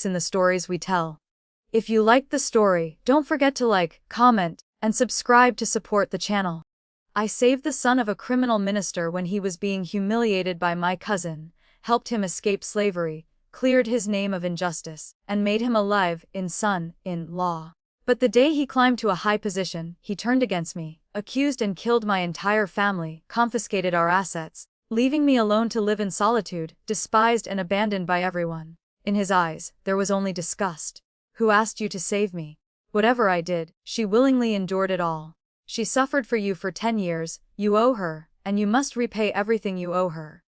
in the stories we tell. If you liked the story, don't forget to like, comment, and subscribe to support the channel. I saved the son of a criminal minister when he was being humiliated by my cousin, helped him escape slavery, cleared his name of injustice, and made him alive in son-in-law. But the day he climbed to a high position, he turned against me, accused and killed my entire family, confiscated our assets, leaving me alone to live in solitude, despised and abandoned by everyone. In his eyes, there was only disgust. Who asked you to save me? Whatever I did, she willingly endured it all. She suffered for you for 10 years, you owe her, and you must repay everything you owe her.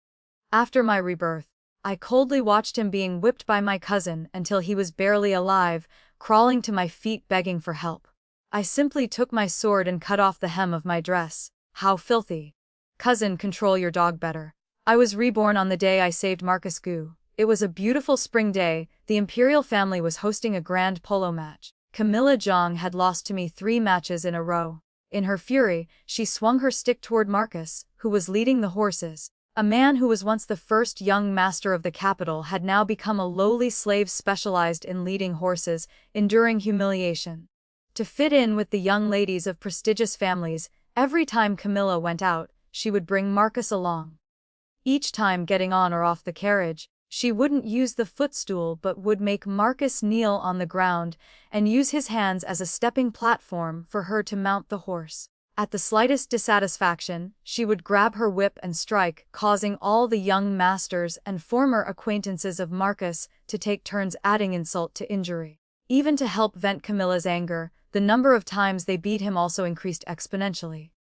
After my rebirth, I coldly watched him being whipped by my cousin until he was barely alive, crawling to my feet begging for help. I simply took my sword and cut off the hem of my dress. How filthy. Cousin, control your dog better. I was reborn on the day I saved Marcus Gu. It was a beautiful spring day. The imperial family was hosting a grand polo match. Camilla Zhang had lost to me 3 matches in a row. In her fury, she swung her stick toward Marcus, who was leading the horses. A man who was once the first young master of the capital had now become a lowly slave specialized in leading horses, enduring humiliation. To fit in with the young ladies of prestigious families, every time Camilla went out, she would bring Marcus along. Each time getting on or off the carriage, she wouldn't use the footstool but would make Marcus kneel on the ground and use his hands as a stepping platform for her to mount the horse. At the slightest dissatisfaction, she would grab her whip and strike, causing all the young masters and former acquaintances of Marcus to take turns adding insult to injury. Even to help vent Camilla's anger, the number of times they beat him also increased exponentially.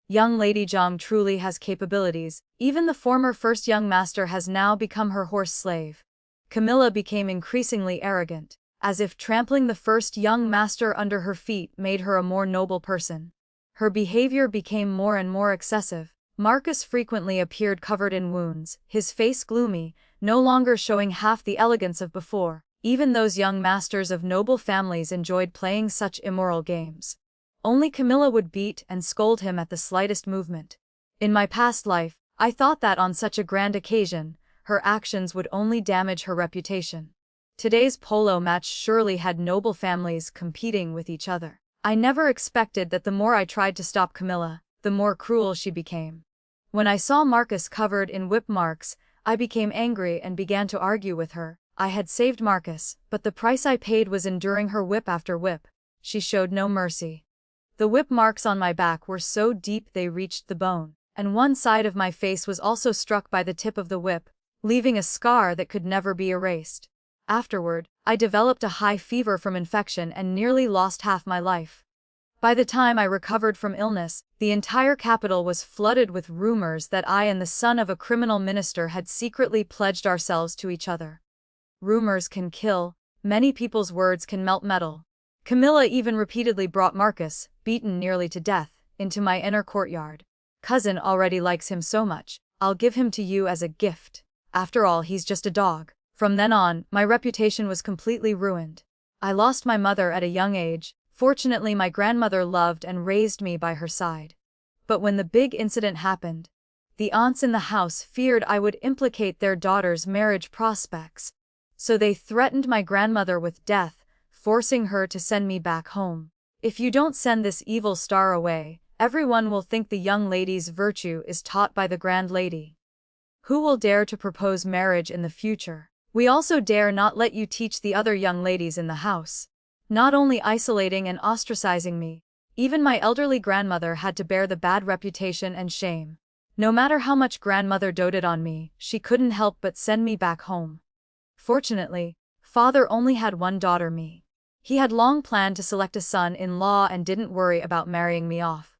Young Lady Zhang truly has capabilities. Even the former first young master has now become her horse slave. Camilla became increasingly arrogant, as if trampling the first young master under her feet made her a more noble person. Her behavior became more and more excessive. Marcus frequently appeared covered in wounds, his face gloomy, no longer showing half the elegance of before. Even those young masters of noble families enjoyed playing such immoral games. Only Camilla would beat and scold him at the slightest movement. In my past life, I thought that on such a grand occasion, her actions would only damage her reputation. Today's polo match surely had noble families competing with each other. I never expected that the more I tried to stop Camilla, the more cruel she became. When I saw Marcus covered in whip marks, I became angry and began to argue with her. I had saved Marcus, but the price I paid was enduring her whip after whip. She showed no mercy. The whip marks on my back were so deep they reached the bone, and one side of my face was also struck by the tip of the whip, leaving a scar that could never be erased. Afterward, I developed a high fever from infection and nearly lost half my life. By the time I recovered from illness, the entire capital was flooded with rumors that I and the son of a criminal minister had secretly pledged ourselves to each other. Rumors can kill, many people's words can melt metal. Camilla even repeatedly brought Marcus, beaten nearly to death, into my inner courtyard. Cousin already likes him so much, I'll give him to you as a gift. After all, he's just a dog. From then on, my reputation was completely ruined. I lost my mother at a young age. Fortunately, my grandmother loved and raised me by her side. But when the big incident happened, the aunts in the house feared I would implicate their daughter's marriage prospects. So they threatened my grandmother with death, forcing her to send me back home. If you don't send this evil star away, everyone will think the young lady's virtue is taught by the grand lady. Who will dare to propose marriage in the future? We also dare not let you teach the other young ladies in the house. Not only isolating and ostracizing me, even my elderly grandmother had to bear the bad reputation and shame. No matter how much grandmother doted on me, she couldn't help but send me back home. Fortunately, father only had one daughter, me. He had long planned to select a son-in-law and didn't worry about marrying me off.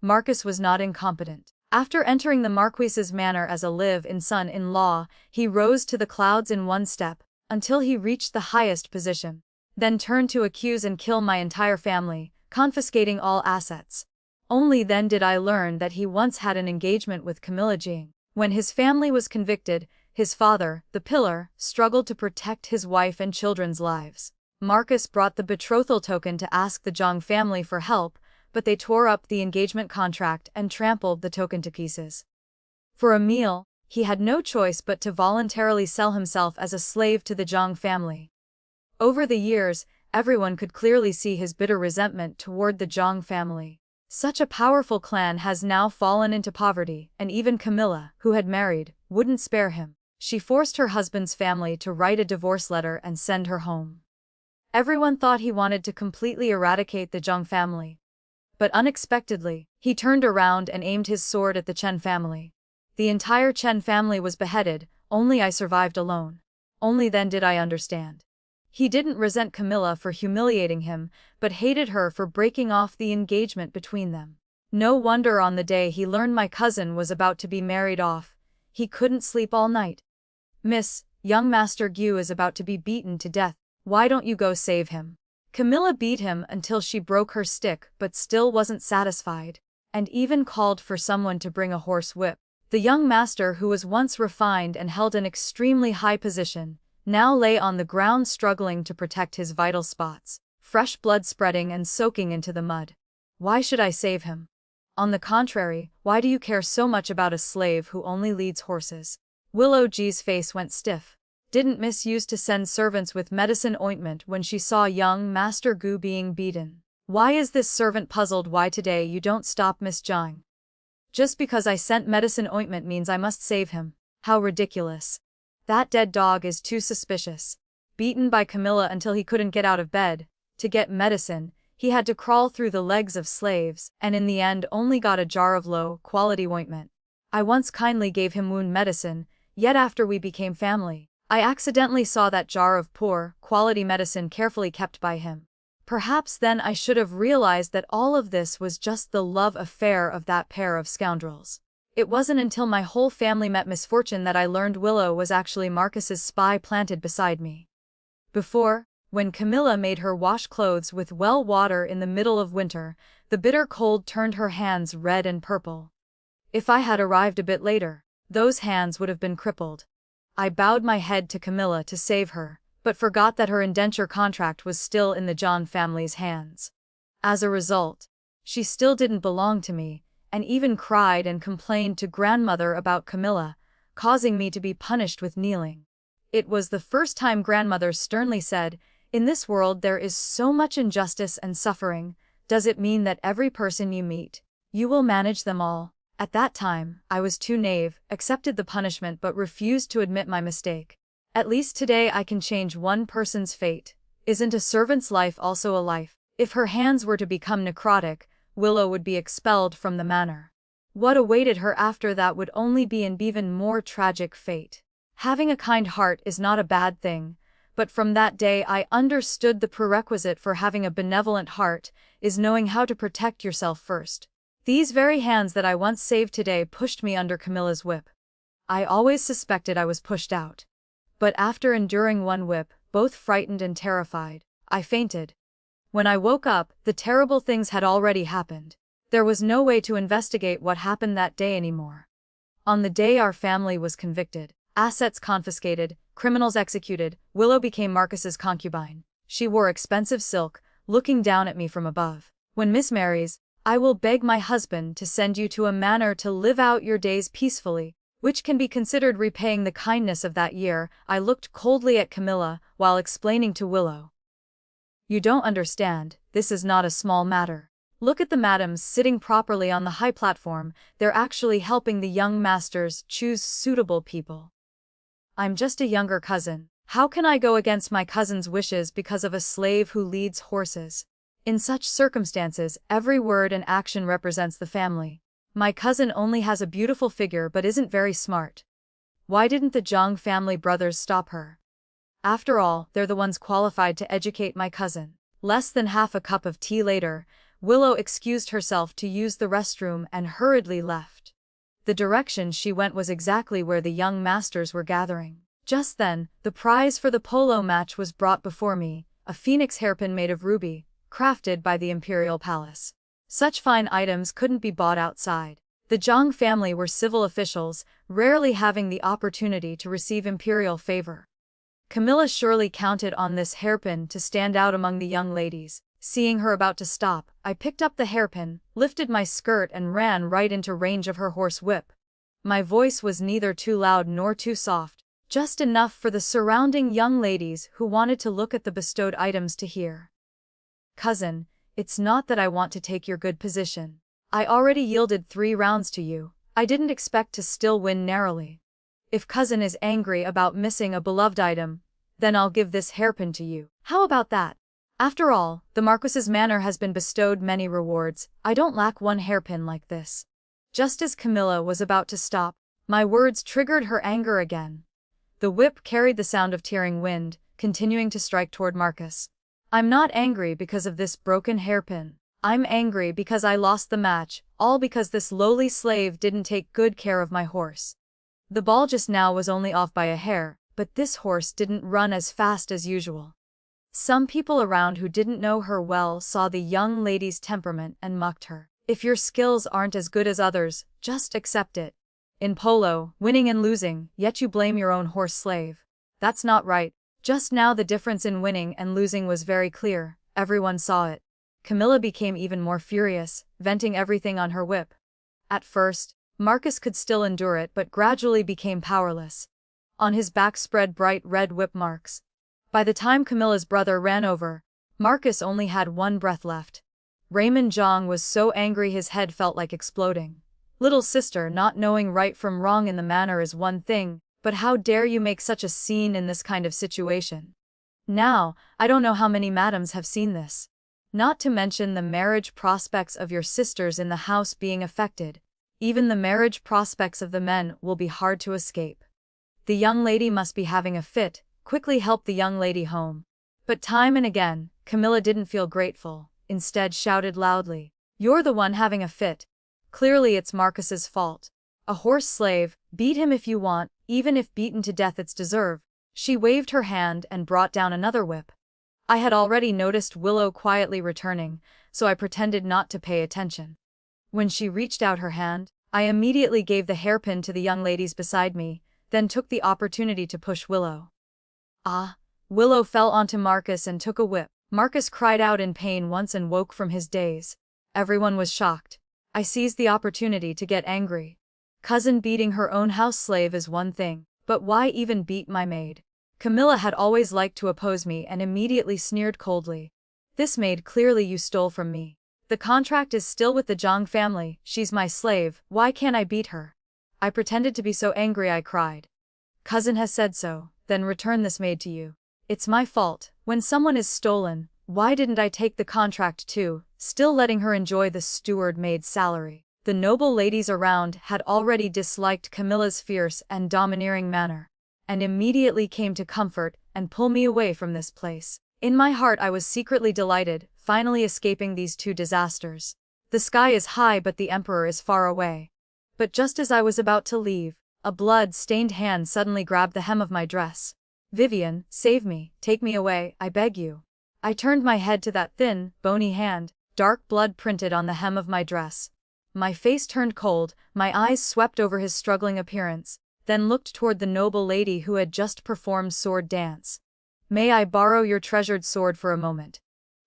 Marcus was not incompetent. After entering the Marquis's manor as a live-in son-in-law, he rose to the clouds in one step, until he reached the highest position, then turned to accuse and kill my entire family, confiscating all assets. Only then did I learn that he once had an engagement with Camilla Jing. When his family was convicted, his father, the pillar, struggled to protect his wife and children's lives. Marcus brought the betrothal token to ask the Zhang family for help, but they tore up the engagement contract and trampled the token to pieces. For a meal, he had no choice but to voluntarily sell himself as a slave to the Zhang family. Over the years, everyone could clearly see his bitter resentment toward the Zhang family. Such a powerful clan has now fallen into poverty, and even Camilla, who had married, wouldn't spare him. She forced her husband's family to write a divorce letter and send her home. Everyone thought he wanted to completely eradicate the Zhang family. But unexpectedly, he turned around and aimed his sword at the Chen family. The entire Chen family was beheaded, only I survived alone. Only then did I understand. He didn't resent Camilla for humiliating him, but hated her for breaking off the engagement between them. No wonder on the day he learned my cousin was about to be married off, he couldn't sleep all night. Miss, young Master Gu is about to be beaten to death. Why don't you go save him? Camilla beat him until she broke her stick but still wasn't satisfied, and even called for someone to bring a horse whip. The young master, who was once refined and held an extremely high position, now lay on the ground struggling to protect his vital spots, fresh blood spreading and soaking into the mud. Why should I save him? On the contrary, why do you care so much about a slave who only leads horses? Willow G's face went stiff. Didn't Miss used to send servants with medicine ointment when she saw young Master Gu being beaten? Why is this servant puzzled why today you don't stop Miss Zhang? Just because I sent medicine ointment means I must save him. How ridiculous. That dead dog is too suspicious. Beaten by Camilla until he couldn't get out of bed. To get medicine, he had to crawl through the legs of slaves, and in the end only got a jar of low-quality ointment. I once kindly gave him wound medicine, yet after we became family, I accidentally saw that jar of poor-quality medicine carefully kept by him. Perhaps then I should have realized that all of this was just the love affair of that pair of scoundrels. It wasn't until my whole family met misfortune that I learned Willow was actually Marcus's spy planted beside me. Before, when Camilla made her wash clothes with well water in the middle of winter, the bitter cold turned her hands red and purple. If I had arrived a bit later, those hands would have been crippled. I bowed my head to Camilla to save her, but forgot that her indenture contract was still in the John family's hands. As a result, she still didn't belong to me, and even cried and complained to grandmother about Camilla, causing me to be punished with kneeling. It was the first time grandmother sternly said, "In this world there is so much injustice and suffering, does it mean that every person you meet, you will manage them all?" At that time, I was too naive, accepted the punishment but refused to admit my mistake. At least today I can change one person's fate. Isn't a servant's life also a life? If her hands were to become necrotic, Willow would be expelled from the manor. What awaited her after that would only be an even more tragic fate. Having a kind heart is not a bad thing, but from that day I understood the prerequisite for having a benevolent heart is knowing how to protect yourself first. These very hands that I once saved today pushed me under Camilla's whip. I always suspected I was pushed out. But after enduring one whip, both frightened and terrified, I fainted. When I woke up, the terrible things had already happened. There was no way to investigate what happened that day anymore. On the day our family was convicted, assets confiscated, criminals executed, Willow became Marcus's concubine. She wore expensive silk, looking down at me from above. When Miss marries, I will beg my husband to send you to a manor to live out your days peacefully, which can be considered repaying the kindness of that year. I looked coldly at Camilla while explaining to Willow. You don't understand, this is not a small matter. Look at the madams sitting properly on the high platform, they're actually helping the young masters choose suitable people. I'm just a younger cousin. How can I go against my cousin's wishes because of a slave who leads horses? In such circumstances, every word and action represents the family. My cousin only has a beautiful figure but isn't very smart. Why didn't the Zhang family brothers stop her? After all, they're the ones qualified to educate my cousin. Less than half a cup of tea later, Willow excused herself to use the restroom and hurriedly left. The direction she went was exactly where the young masters were gathering. Just then, the prize for the polo match was brought before me, a phoenix hairpin made of ruby, crafted by the imperial palace. Such fine items couldn't be bought outside. The Zhang family were civil officials, rarely having the opportunity to receive imperial favor. Camilla surely counted on this hairpin to stand out among the young ladies. Seeing her about to stop, I picked up the hairpin, lifted my skirt and ran right into range of her horse whip. My voice was neither too loud nor too soft, just enough for the surrounding young ladies who wanted to look at the bestowed items to hear. Cousin, it's not that I want to take your good position. I already yielded 3 rounds to you. I didn't expect to still win narrowly. If cousin is angry about missing a beloved item, then I'll give this hairpin to you. How about that? After all, the Marquis's manor has been bestowed many rewards. I don't lack one hairpin like this. Just as Camilla was about to stop, my words triggered her anger again. The whip carried the sound of tearing wind, continuing to strike toward Marcus. I'm not angry because of this broken hairpin. I'm angry because I lost the match, all because this lowly slave didn't take good care of my horse. The ball just now was only off by a hair, but this horse didn't run as fast as usual. Some people around who didn't know her well saw the young lady's temperament and mocked her. If your skills aren't as good as others, just accept it. In polo, winning and losing, yet you blame your own horse slave. That's not right. Just now the difference in winning and losing was very clear. Everyone saw it. Camilla became even more furious, venting everything on her whip. At first, Marcus could still endure it but gradually became powerless. On his back spread bright red whip marks. By the time Camilla's brother ran over, Marcus only had 1 breath left. Raymond Zhang was so angry his head felt like exploding. Little sister, not knowing right from wrong in the manor is one thing, but how dare you make such a scene in this kind of situation? Now, I don't know how many madams have seen this. Not to mention the marriage prospects of your sisters in the house being affected. Even the marriage prospects of the men will be hard to escape. The young lady must be having a fit. Quickly help the young lady home. But time and again, Camilla didn't feel grateful, instead shouted loudly, "You're the one having a fit. Clearly it's Marcus's fault. A horse slave, beat him if you want, even if beaten to death it's deserved." She waved her hand and brought down another whip. I had already noticed Willow quietly returning, so I pretended not to pay attention. When she reached out her hand, I immediately gave the hairpin to the young ladies beside me, then took the opportunity to push Willow. Ah! Willow fell onto Marcus and took a whip. Marcus cried out in pain once and woke from his daze. Everyone was shocked. I seized the opportunity to get angry. Cousin beating her own house slave is one thing, but why even beat my maid? Camilla had always liked to oppose me and immediately sneered coldly. This maid clearly you stole from me. The contract is still with the Zhang family, she's my slave, why can't I beat her? I pretended to be so angry I cried. Cousin has said so, then return this maid to you. It's my fault. When someone is stolen, why didn't I take the contract too, still letting her enjoy the steward maid's salary? The noble ladies around had already disliked Camilla's fierce and domineering manner, and immediately came to comfort and pull me away from this place. In my heart I was secretly delighted, finally escaping these 2 disasters. The sky is high but the emperor is far away. But just as I was about to leave, a blood-stained hand suddenly grabbed the hem of my dress. "Vivian, save me, take me away, I beg you." I turned my head to that thin, bony hand, dark blood printed on the hem of my dress. My face turned cold, my eyes swept over his struggling appearance, then looked toward the noble lady who had just performed sword dance. "May I borrow your treasured sword for a moment?"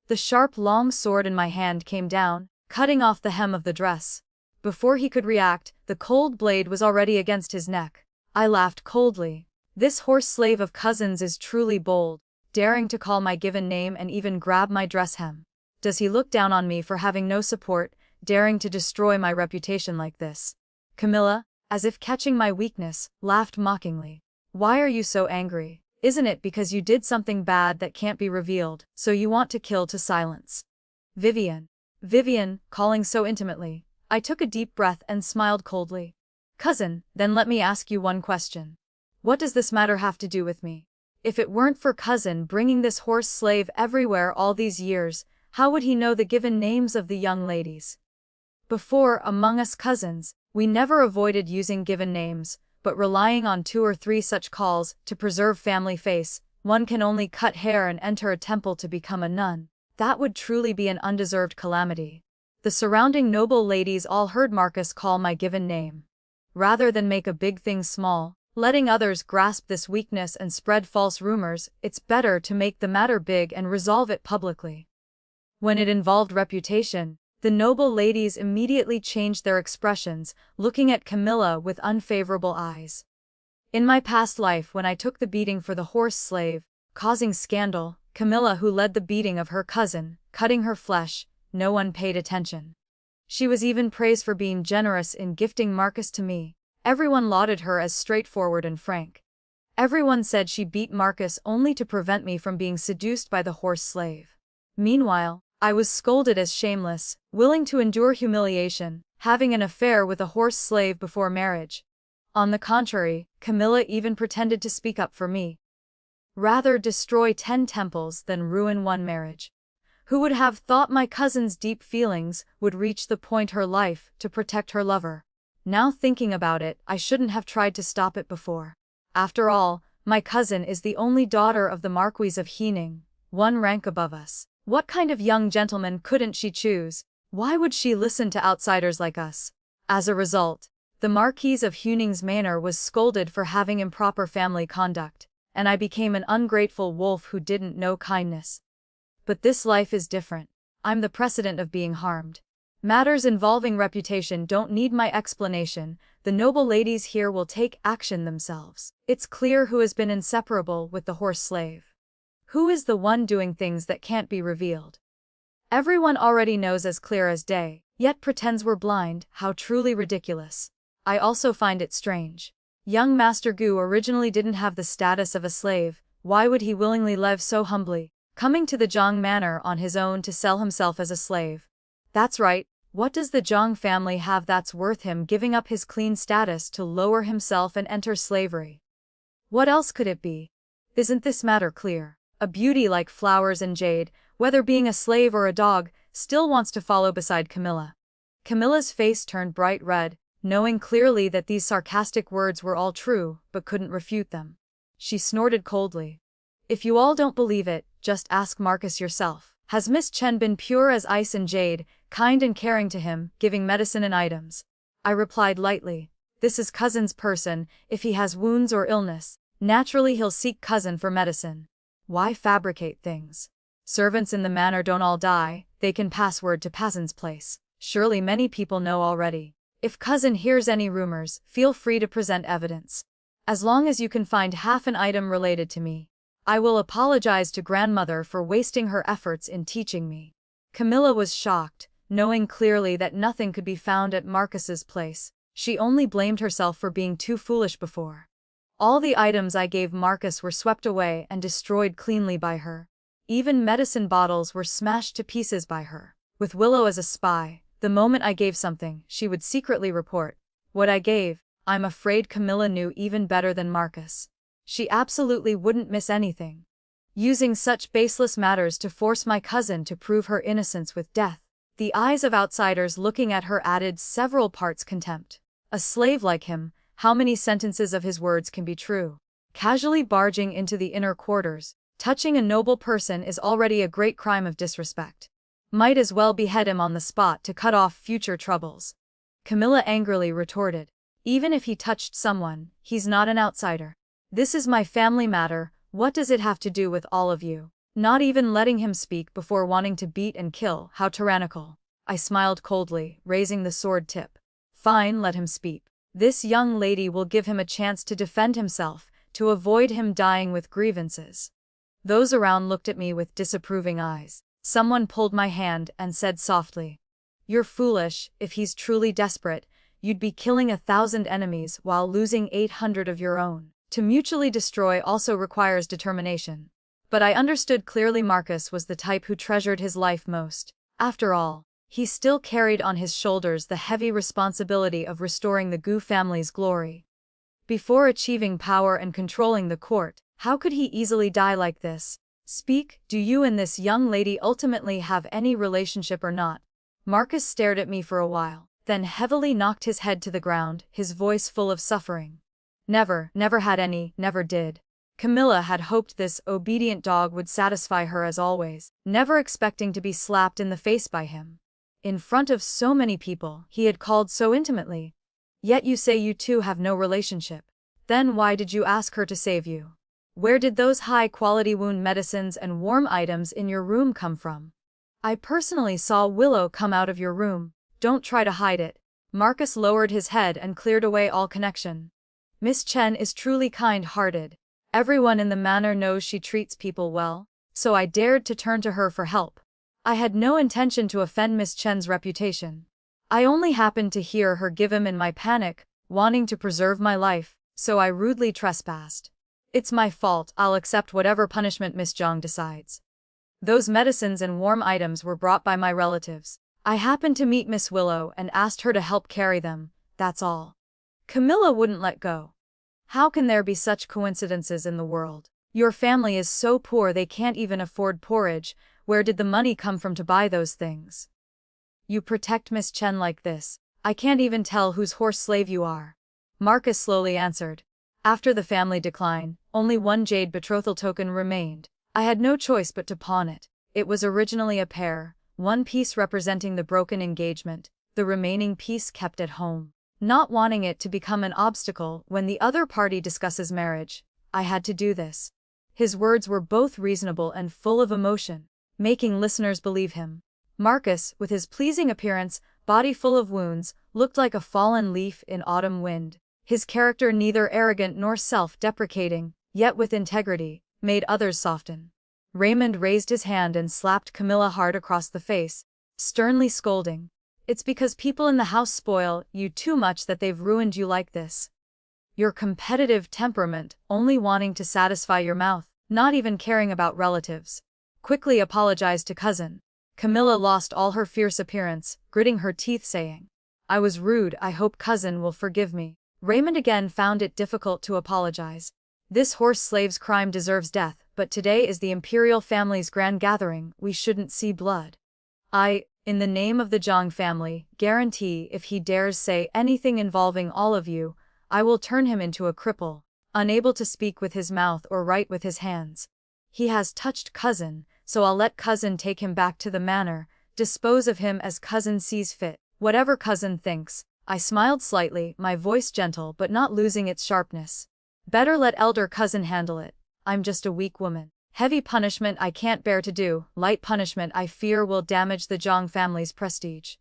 The sharp long sword in my hand came down, cutting off the hem of the dress. Before he could react, the cold blade was already against his neck. I laughed coldly. This horse slave of Cousin's is truly bold, daring to call my given name and even grab my dress hem. Does he look down on me for having no support, daring to destroy my reputation like this? Camilla, as if catching my weakness, laughed mockingly. "Why are you so angry? Isn't it because you did something bad that can't be revealed, so you want to kill to silence?" Vivian, calling so intimately. I took a deep breath and smiled coldly. "Cousin, then let me ask you one question. What does this matter have to do with me? If it weren't for Cousin bringing this horse slave everywhere all these years, how would he know the given names of the young ladies? Before, among us cousins, we never avoided using given names, but relying on 2 or 3 such calls to preserve family face. One can only cut hair and enter a temple to become a nun. That would truly be an undeserved calamity." The surrounding noble ladies all heard Marcus call my given name. Rather than make a big thing small, letting others grasp this weakness and spread false rumors, it's better to make the matter big and resolve it publicly. When it involved reputation, the noble ladies immediately changed their expressions, looking at Camilla with unfavorable eyes. In my past life when I took the beating for the horse slave, causing scandal, Camilla who led the beating of her cousin, cutting her flesh, no one paid attention. She was even praised for being generous in gifting Marcus to me. Everyone lauded her as straightforward and frank. Everyone said she beat Marcus only to prevent me from being seduced by the horse slave. Meanwhile, I was scolded as shameless, willing to endure humiliation, having an affair with a horse slave before marriage. On the contrary, Camilla even pretended to speak up for me. Rather destroy 10 temples than ruin one marriage. Who would have thought my cousin's deep feelings would reach the point her life to protect her lover? Now thinking about it, I shouldn't have tried to stop it before. After all, my cousin is the only daughter of the Marquis of Heening, one rank above us. What kind of young gentleman couldn't she choose? Why would she listen to outsiders like us? As a result, the Marquis of Heening's manor was scolded for having improper family conduct, and I became an ungrateful wolf who didn't know kindness. But this life is different. I'm the precedent of being harmed. Matters involving reputation don't need my explanation. The noble ladies here will take action themselves. It's clear who has been inseparable with the horse slave. Who is the one doing things that can't be revealed? Everyone already knows as clear as day, yet pretends we're blind. How truly ridiculous. I also find it strange. Young Master Gu originally didn't have the status of a slave. Why would he willingly live so humbly, coming to the Zhang manor on his own to sell himself as a slave? That's right. What does the Zhang family have that's worth him giving up his clean status to lower himself and enter slavery? What else could it be? Isn't this matter clear? A beauty like flowers and jade, whether being a slave or a dog, still wants to follow beside Camilla. Camilla's face turned bright red, knowing clearly that these sarcastic words were all true, but couldn't refute them. She snorted coldly. If you all don't believe it, just ask Marcus yourself. Has Miss Chen been pure as ice and jade, kind and caring to him, giving medicine and items? I replied lightly. This is cousin's person. If he has wounds or illness, naturally he'll seek cousin for medicine. Why fabricate things? Servants in the manor don't all die, they can pass word to peasant's place. Surely many people know already. If cousin hears any rumors, feel free to present evidence. As long as you can find half an item related to me, I will apologize to grandmother for wasting her efforts in teaching me. Camilla was shocked, knowing clearly that nothing could be found at Marcus's place. She only blamed herself for being too foolish before. All the items I gave Marcus were swept away and destroyed cleanly by her. Even medicine bottles were smashed to pieces by her. With Willow as a spy, the moment I gave something, she would secretly report what I gave. I'm afraid Camilla knew even better than Marcus. She absolutely wouldn't miss anything. Using such baseless matters to force my cousin to prove her innocence with death. The eyes of outsiders looking at her added several parts contempt. A slave like him, how many sentences of his words can be true? Casually barging into the inner quarters, touching a noble person is already a great crime of disrespect. Might as well behead him on the spot to cut off future troubles. Camilla angrily retorted. Even if he touched someone, he's not an outsider. This is my family matter. What does it have to do with all of you? Not even letting him speak before wanting to beat and kill. How tyrannical. I smiled coldly, raising the sword tip. Fine, let him speak. This young lady will give him a chance to defend himself, to avoid him dying with grievances. Those around looked at me with disapproving eyes. Someone pulled my hand and said softly, "You're foolish. If he's truly desperate, you'd be killing 1,000 enemies while losing 800 of your own. To mutually destroy also requires determination." But I understood clearly Marcus was the type who treasured his life most. After all, he still carried on his shoulders the heavy responsibility of restoring the Gu family's glory. Before achieving power and controlling the court, how could he easily die like this? Speak, do you and this young lady ultimately have any relationship or not? Marcus stared at me for a while, then heavily knocked his head to the ground, his voice full of suffering. Never had any, never did. Camilla had hoped this obedient dog would satisfy her as always, never expecting to be slapped in the face by him. In front of so many people he had called so intimately. Yet you say you two have no relationship. Then why did you ask her to save you? Where did those high-quality wound medicines and warm items in your room come from? I personally saw Willow come out of your room. Don't try to hide it. Marcus lowered his head and cleared away all connection. Miss Chen is truly kind-hearted. Everyone in the manor knows she treats people well, so I dared to turn to her for help. I had no intention to offend Miss Chen's reputation. I only happened to hear her give in my panic, wanting to preserve my life, so I rudely trespassed. It's my fault, I'll accept whatever punishment Miss Zhang decides. Those medicines and warm items were brought by my relatives. I happened to meet Miss Willow and asked her to help carry them, that's all. Camilla wouldn't let go. How can there be such coincidences in the world? Your family is so poor they can't even afford porridge. Where did the money come from to buy those things? You protect Miss Chen like this. I can't even tell whose horse slave you are. Marcus slowly answered. After the family decline, only one jade betrothal token remained. I had no choice but to pawn it. It was originally a pair, one piece representing the broken engagement, the remaining piece kept at home. Not wanting it to become an obstacle when the other party discusses marriage, I had to do this. His words were both reasonable and full of emotion, making listeners believe him. Marcus, with his pleasing appearance, body full of wounds, looked like a fallen leaf in autumn wind. His character neither arrogant nor self-deprecating, yet with integrity, made others soften. Raymond raised his hand and slapped Camilla hard across the face, sternly scolding. It's because people in the house spoil you too much that they've ruined you like this. Your competitive temperament, only wanting to satisfy your mouth, not even caring about relatives. Quickly apologized to cousin. Camilla lost all her fierce appearance, gritting her teeth saying, I was rude, I hope cousin will forgive me. Raymond again found it difficult to apologize. This horse slave's crime deserves death, but today is the imperial family's grand gathering, we shouldn't see blood. In the name of the Zhang family, guarantee if he dares say anything involving all of you, I will turn him into a cripple, unable to speak with his mouth or write with his hands. He has touched cousin, so I'll let cousin take him back to the manor, dispose of him as cousin sees fit, whatever cousin thinks. I smiled slightly, my voice gentle but not losing its sharpness. Better let elder cousin handle it, I'm just a weak woman. Heavy punishment I can't bear to do, light punishment I fear will damage the Zhang family's prestige.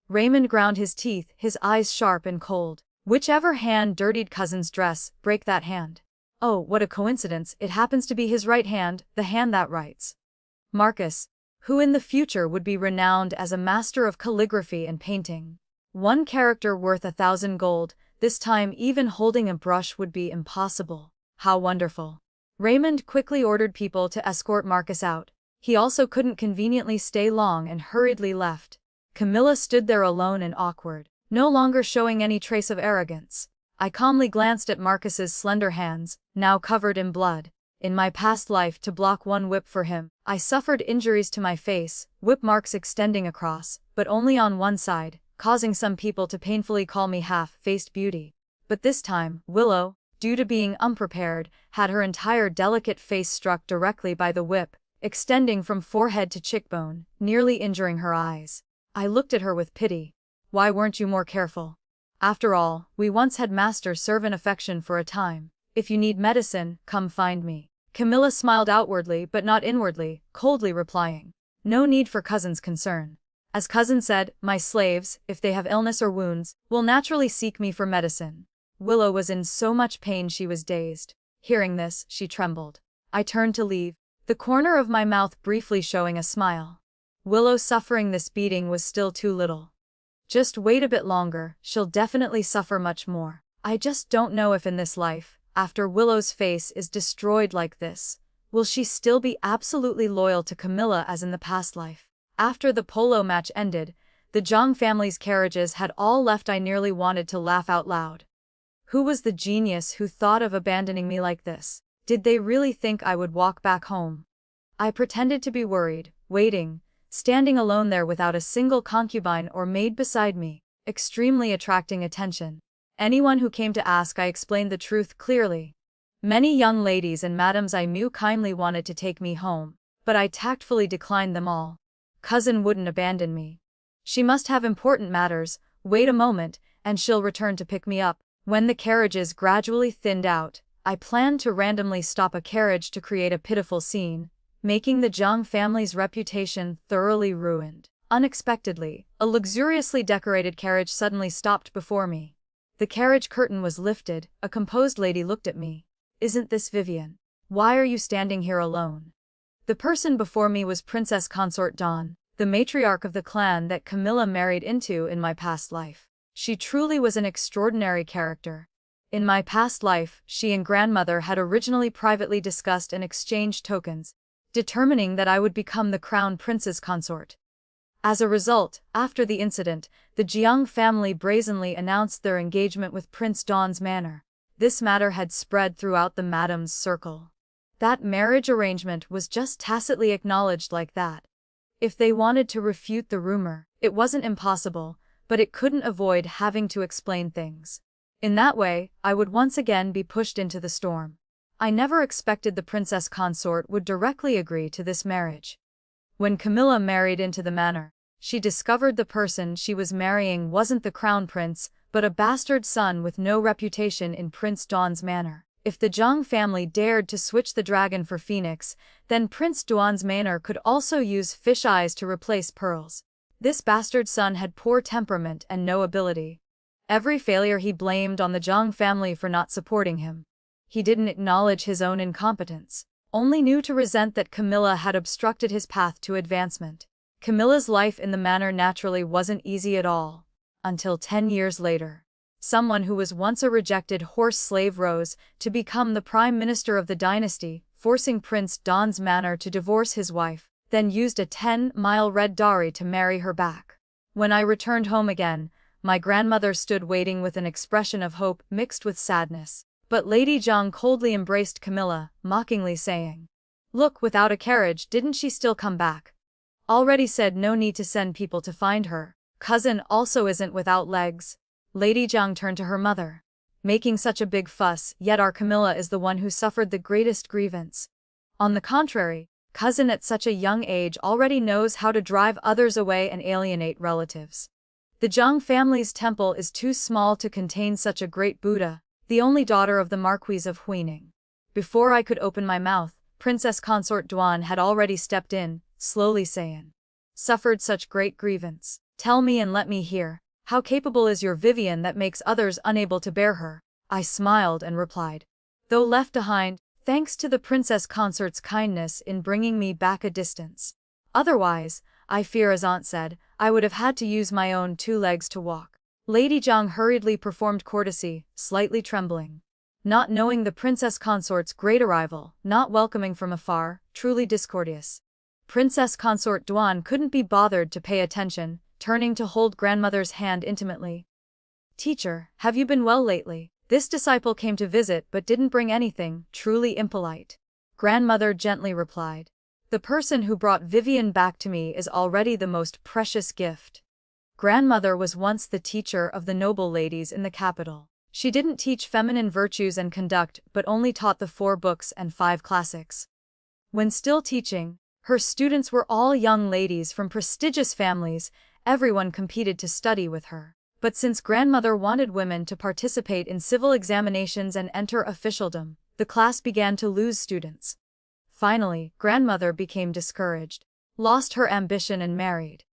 Raymond ground his teeth, his eyes sharp and cold. Whichever hand dirtied cousin's dress, break that hand. Oh, what a coincidence, it happens to be his right hand, the hand that writes. Marcus, who in the future would be renowned as a master of calligraphy and painting. One character worth 1,000 gold, this time even holding a brush would be impossible. How wonderful. Raymond quickly ordered people to escort Marcus out. He also couldn't conveniently stay long and hurriedly left. Camilla stood there alone and awkward, no longer showing any trace of arrogance. I calmly glanced at Marcus's slender hands, now covered in blood. In my past life to block one whip for him, I suffered injuries to my face, whip marks extending across, but only on one side, causing some people to painfully call me half-faced beauty. But this time, Willow, due to being unprepared, had her entire delicate face struck directly by the whip, extending from forehead to cheekbone, nearly injuring her eyes. I looked at her with pity. Why weren't you more careful? After all, we once had master-servant affection for a time. If you need medicine, come find me. Camilla smiled outwardly but not inwardly, coldly replying, no need for cousin's concern. As cousin said, my slaves, if they have illness or wounds, will naturally seek me for medicine. Willow was in so much pain she was dazed. Hearing this, she trembled. I turned to leave, the corner of my mouth briefly showing a smile. Willow suffering this beating was still too little. Just wait a bit longer, she'll definitely suffer much more. I just don't know if in this life, after Willow's face is destroyed like this, will she still be absolutely loyal to Camilla as in the past life. After the polo match ended, the Zhang family's carriages had all left. I nearly wanted to laugh out loud. Who was the genius who thought of abandoning me like this? Did they really think I would walk back home? I pretended to be worried, waiting, standing alone there without a single concubine or maid beside me, extremely attracting attention. Anyone who came to ask, I explained the truth clearly. Many young ladies and madams I knew kindly wanted to take me home, but I tactfully declined them all. Cousin wouldn't abandon me. She must have important matters, wait a moment, and she'll return to pick me up. When the carriages gradually thinned out, I planned to randomly stop a carriage to create a pitiful scene, making the Zhang family's reputation thoroughly ruined. Unexpectedly, a luxuriously decorated carriage suddenly stopped before me. The carriage curtain was lifted, a composed lady looked at me. "Isn't this Vivian? Why are you standing here alone?" The person before me was Princess Consort Dawn, the matriarch of the clan that Camilla married into in my past life. She truly was an extraordinary character. In my past life, she and grandmother had originally privately discussed and exchanged tokens, determining that I would become the crown prince's consort. As a result, after the incident, the Jiang family brazenly announced their engagement with Prince Dawn's manor. This matter had spread throughout the madam's circle. That marriage arrangement was just tacitly acknowledged like that. If they wanted to refute the rumor, it wasn't impossible, but it couldn't avoid having to explain things. In that way, I would once again be pushed into the storm. I never expected the princess consort would directly agree to this marriage. When Camilla married into the manor, she discovered the person she was marrying wasn't the crown prince, but a bastard son with no reputation in Prince Dawn's manor. If the Jiang family dared to switch the dragon for Phoenix, then Prince Dawn's manor could also use fish eyes to replace pearls. This bastard son had poor temperament and no ability. Every failure he blamed on the Jiang family for not supporting him. He didn't acknowledge his own incompetence, only knew to resent that Camilla had obstructed his path to advancement. Camilla's life in the manor naturally wasn't easy at all. Until 10 years later, someone who was once a rejected horse slave rose to become the prime minister of the dynasty, forcing Prince Dawn's manor to divorce his wife, then used a 10-mile red dowry to marry her back. When I returned home again, my grandmother stood waiting with an expression of hope mixed with sadness. But Lady Jiang coldly embraced Camilla, mockingly saying, "Look, without a carriage, didn't she still come back? Already said no need to send people to find her. Cousin also isn't without legs." Lady Jiang turned to her mother. "Making such a big fuss, yet our Camilla is the one who suffered the greatest grievance. On the contrary, cousin at such a young age already knows how to drive others away and alienate relatives. The Jiang family's temple is too small to contain such a great Buddha, the only daughter of the Marquis of Huining." Before I could open my mouth, Princess Consort Duan had already stepped in, slowly saying, "Suffered such great grievance. Tell me and let me hear, how capable is your Vivian that makes others unable to bear her?" I smiled and replied, "Though left behind, thanks to the Princess Consort's kindness in bringing me back a distance. Otherwise, I fear as Aunt said, I would have had to use my own 2 legs to walk." Lady Jiang hurriedly performed courtesy, slightly trembling. Not knowing the Princess Consort's great arrival, not welcoming from afar, truly discourteous. Princess Consort Duan couldn't be bothered to pay attention, turning to hold grandmother's hand intimately. "Teacher, have you been well lately? This disciple came to visit but didn't bring anything, truly impolite." Grandmother gently replied, "The person who brought Vivian back to me is already the most precious gift." Grandmother was once the teacher of the noble ladies in the capital. She didn't teach feminine virtues and conduct but only taught the 4 books and 5 classics. When still teaching, her students were all young ladies from prestigious families. Everyone competed to study with her. But since grandmother wanted women to participate in civil examinations and enter officialdom, the class began to lose students. Finally, grandmother became discouraged, lost her ambition and married.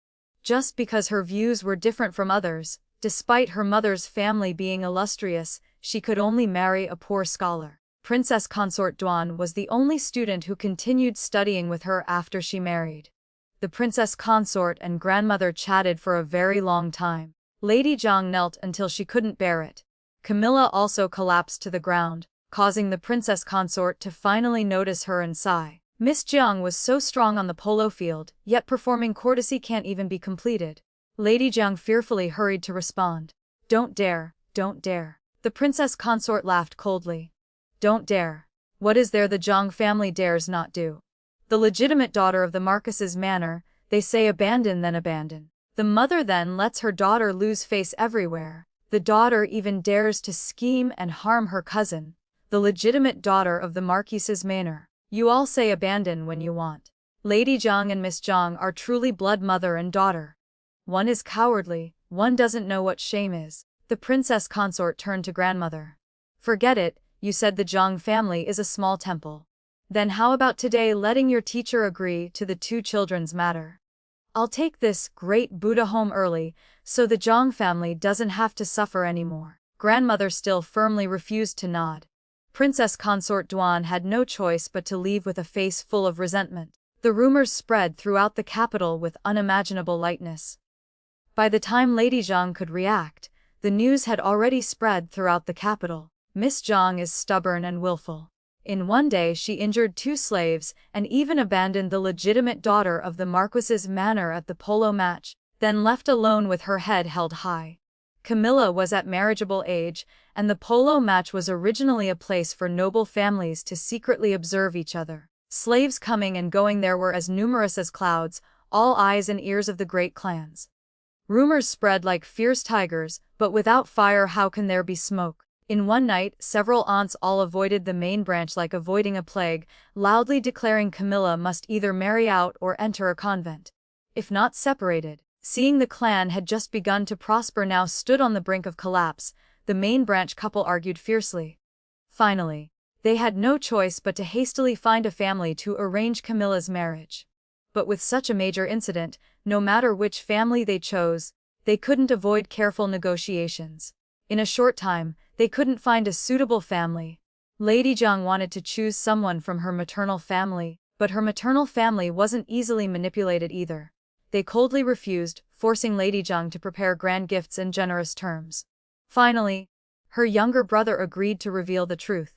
Just because her views were different from others, despite her mother's family being illustrious, she could only marry a poor scholar. Princess Consort Duan was the only student who continued studying with her after she married. The princess consort and grandmother chatted for a very long time. Lady Jiang knelt until she couldn't bear it. Camilla also collapsed to the ground, causing the princess consort to finally notice her and sigh. Miss Jiang was so strong on the polo field, yet performing courtesy can't even be completed. Lady Jiang fearfully hurried to respond. "Don't dare, don't dare." The princess consort laughed coldly. "Don't dare. What is there the Jiang family dares not do? The legitimate daughter of the Marquis's manor, they say abandon then abandon. The mother then lets her daughter lose face everywhere. The daughter even dares to scheme and harm her cousin, the legitimate daughter of the Marquis's manor. You all say abandon when you want. Lady Jiang and Miss Jiang are truly blood mother and daughter. One is cowardly, one doesn't know what shame is." The princess consort turned to grandmother. "Forget it, you said the Jiang family is a small temple. Then how about today letting your teacher agree to the 2 children's matter? I'll take this great Buddha home early, so the Jiang family doesn't have to suffer anymore." Grandmother still firmly refused to nod. Princess Consort Duan had no choice but to leave with a face full of resentment. The rumors spread throughout the capital with unimaginable lightness. By the time Lady Zhang could react, the news had already spread throughout the capital. Miss Zhang is stubborn and willful. In one day she injured 2 slaves and even abandoned the legitimate daughter of the Marquis's manor at the polo match, then left alone with her head held high. Camilla was at marriageable age, and the polo match was originally a place for noble families to secretly observe each other. Slaves coming and going there were as numerous as clouds, all eyes and ears of the great clans. Rumors spread like fierce tigers, but without fire how can there be smoke? In one night, several aunts all avoided the main branch like avoiding a plague, loudly declaring Camilla must either marry out or enter a convent. If not separated. Seeing the clan had just begun to prosper now stood on the brink of collapse, the main branch couple argued fiercely. Finally, they had no choice but to hastily find a family to arrange Camilla's marriage. But with such a major incident, no matter which family they chose, they couldn't avoid careful negotiations. In a short time, they couldn't find a suitable family. Lady Zhang wanted to choose someone from her maternal family, but her maternal family wasn't easily manipulated either. They coldly refused, forcing Lady Zhang to prepare grand gifts in generous terms. Finally, her younger brother agreed to reveal the truth.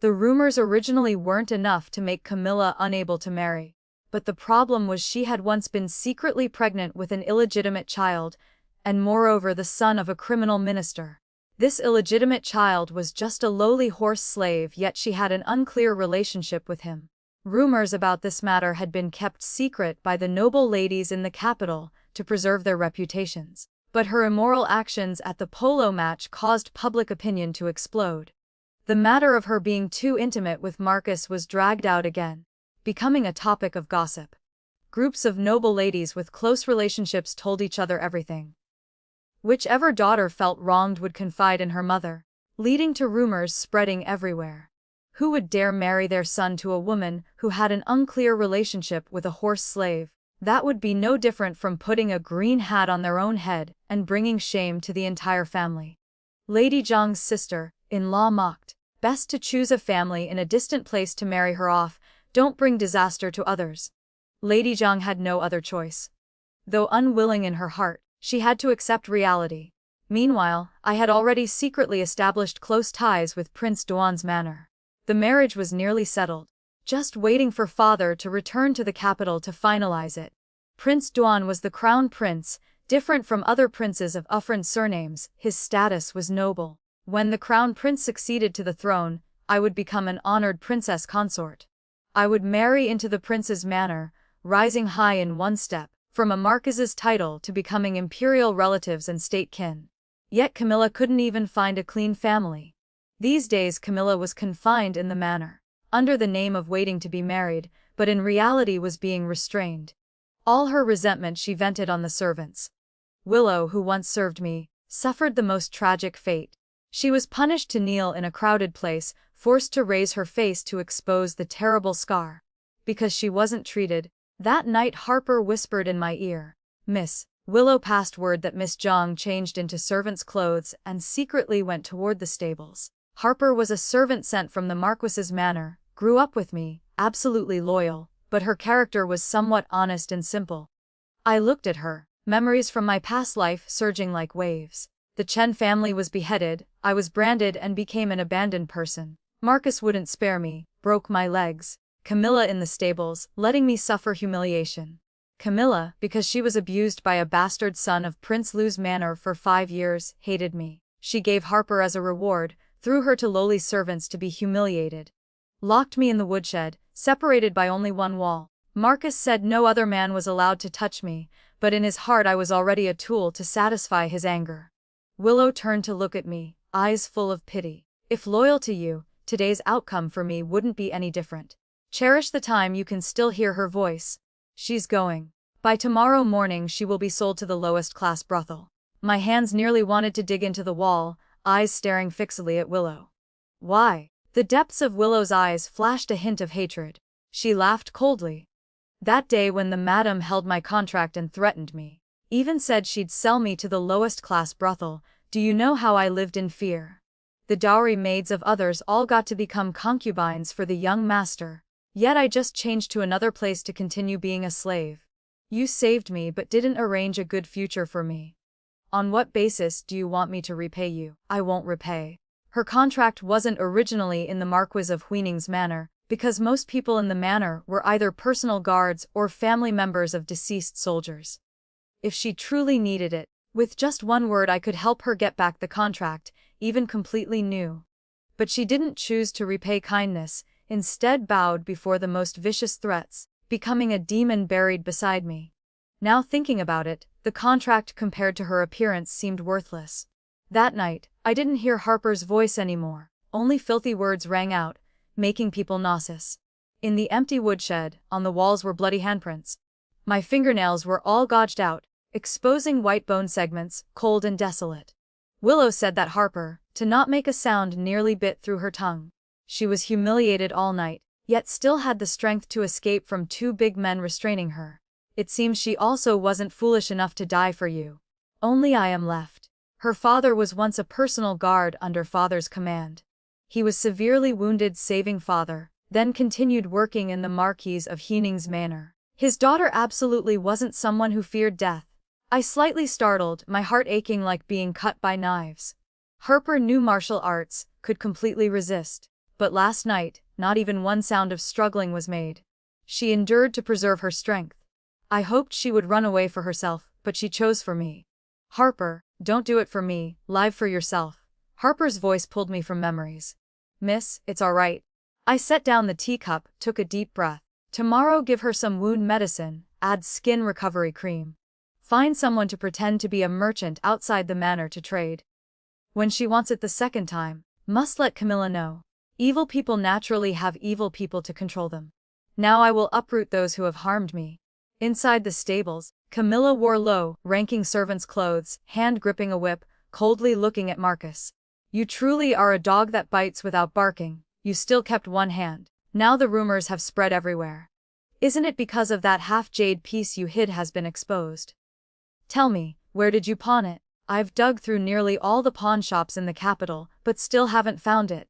The rumors originally weren't enough to make Camilla unable to marry. But the problem was she had once been secretly pregnant with an illegitimate child, and moreover the son of a criminal minister. This illegitimate child was just a lowly horse slave, yet she had an unclear relationship with him. Rumors about this matter had been kept secret by the noble ladies in the capital to preserve their reputations. But her immoral actions at the polo match caused public opinion to explode. The matter of her being too intimate with Marcus was dragged out again, becoming a topic of gossip. Groups of noble ladies with close relationships told each other everything. Whichever daughter felt wronged would confide in her mother, leading to rumors spreading everywhere. Who would dare marry their son to a woman who had an unclear relationship with a horse slave? That would be no different from putting a green hat on their own head and bringing shame to the entire family. Lady Zhang's sister-in-law mocked. Best to choose a family in a distant place to marry her off, don't bring disaster to others. Lady Zhang had no other choice. Though unwilling in her heart, she had to accept reality. Meanwhile, I had already secretly established close ties with Prince Duan's manor. The marriage was nearly settled, just waiting for father to return to the capital to finalize it. Prince Duan was the crown prince, different from other princes of different surnames. His status was noble. When the crown prince succeeded to the throne, I would become an honored princess consort. I would marry into the prince's manor, rising high in one step, from a marquis's title to becoming imperial relatives and state kin. Yet Camilla couldn't even find a clean family. These days Camilla was confined in the manor, under the name of waiting to be married, but in reality was being restrained. All her resentment she vented on the servants. Willow, who once served me, suffered the most tragic fate. She was punished to kneel in a crowded place, forced to raise her face to expose the terrible scar. Because she wasn't treated. That night Harper whispered in my ear, "Miss." Willow passed word that Miss Zhang changed into servant's clothes and secretly went toward the stables. Harper was a servant sent from the Marquis's manor, grew up with me, absolutely loyal, but her character was somewhat honest and simple. I looked at her, memories from my past life surging like waves. The Chen family was beheaded, I was branded and became an abandoned person. Marcus wouldn't spare me, broke my legs. Camilla in the stables, letting me suffer humiliation. Camilla, because she was abused by a bastard son of Prince Lu's manor for 5 years, hated me. She gave Harper as a reward, threw her to lowly servants to be humiliated. Locked me in the woodshed, separated by only one wall. Marcus said no other man was allowed to touch me, but in his heart I was already a tool to satisfy his anger. Willow turned to look at me, eyes full of pity. If loyal to you, today's outcome for me wouldn't be any different. Cherish the time you can still hear her voice. She's going. By tomorrow morning she will be sold to the lowest class brothel. My hands nearly wanted to dig into the wall, eyes staring fixedly at Willow. Why? The depths of Willow's eyes flashed a hint of hatred. She laughed coldly. That day when the madam held my contract and threatened me, even said she'd sell me to the lowest class brothel, Do you know how I lived in fear? The dowry maids of others all got to become concubines for the young master, yet I just changed to another place to continue being a slave. You saved me but didn't arrange a good future for me. On what basis do you want me to repay you? I won't repay. Her contract wasn't originally in the Marquis of Huining's manor, because most people in the manor were either personal guards or family members of deceased soldiers. If she truly needed it, with just one word I could help her get back the contract, even completely new. But she didn't choose to repay kindness, instead bowed before the most vicious threats, becoming a demon buried beside me. Now thinking about it, the contract compared to her appearance seemed worthless. That night, I didn't hear Harper's voice anymore, only filthy words rang out, making people nauseous. In the empty woodshed, on the walls were bloody handprints. My fingernails were all gouged out, exposing white bone segments, cold and desolate. Willow said that Harper, to not make a sound, nearly bit through her tongue. She was humiliated all night, yet still had the strength to escape from two big men restraining her. It seems she also wasn't foolish enough to die for you. Only I am left. Her father was once a personal guard under father's command. He was severely wounded saving father, then continued working in the Marquis of Huining's manor. His daughter absolutely wasn't someone who feared death. I slightly startled, my heart aching like being cut by knives. Harper knew martial arts, could completely resist. But last night, not even one sound of struggling was made. She endured to preserve her strength. I hoped she would run away for herself, but she chose for me. Harper, don't do it for me, live for yourself. Harper's voice pulled me from memories. Miss, it's all right. I set down the teacup, took a deep breath. Tomorrow give her some wound medicine, add skin recovery cream. Find someone to pretend to be a merchant outside the manor to trade. When she wants it the second time, must let Camilla know. Evil people naturally have evil people to control them. Now I will uproot those who have harmed me. Inside the stables, Camilla wore low-ranking servant's clothes, hand-gripping a whip, coldly looking at Marcus. You truly are a dog that bites without barking. You still kept one hand. Now the rumors have spread everywhere. Isn't it because of that half-jade piece you hid has been exposed? Tell me, where did you pawn it? I've dug through nearly all the pawn shops in the capital, but still haven't found it.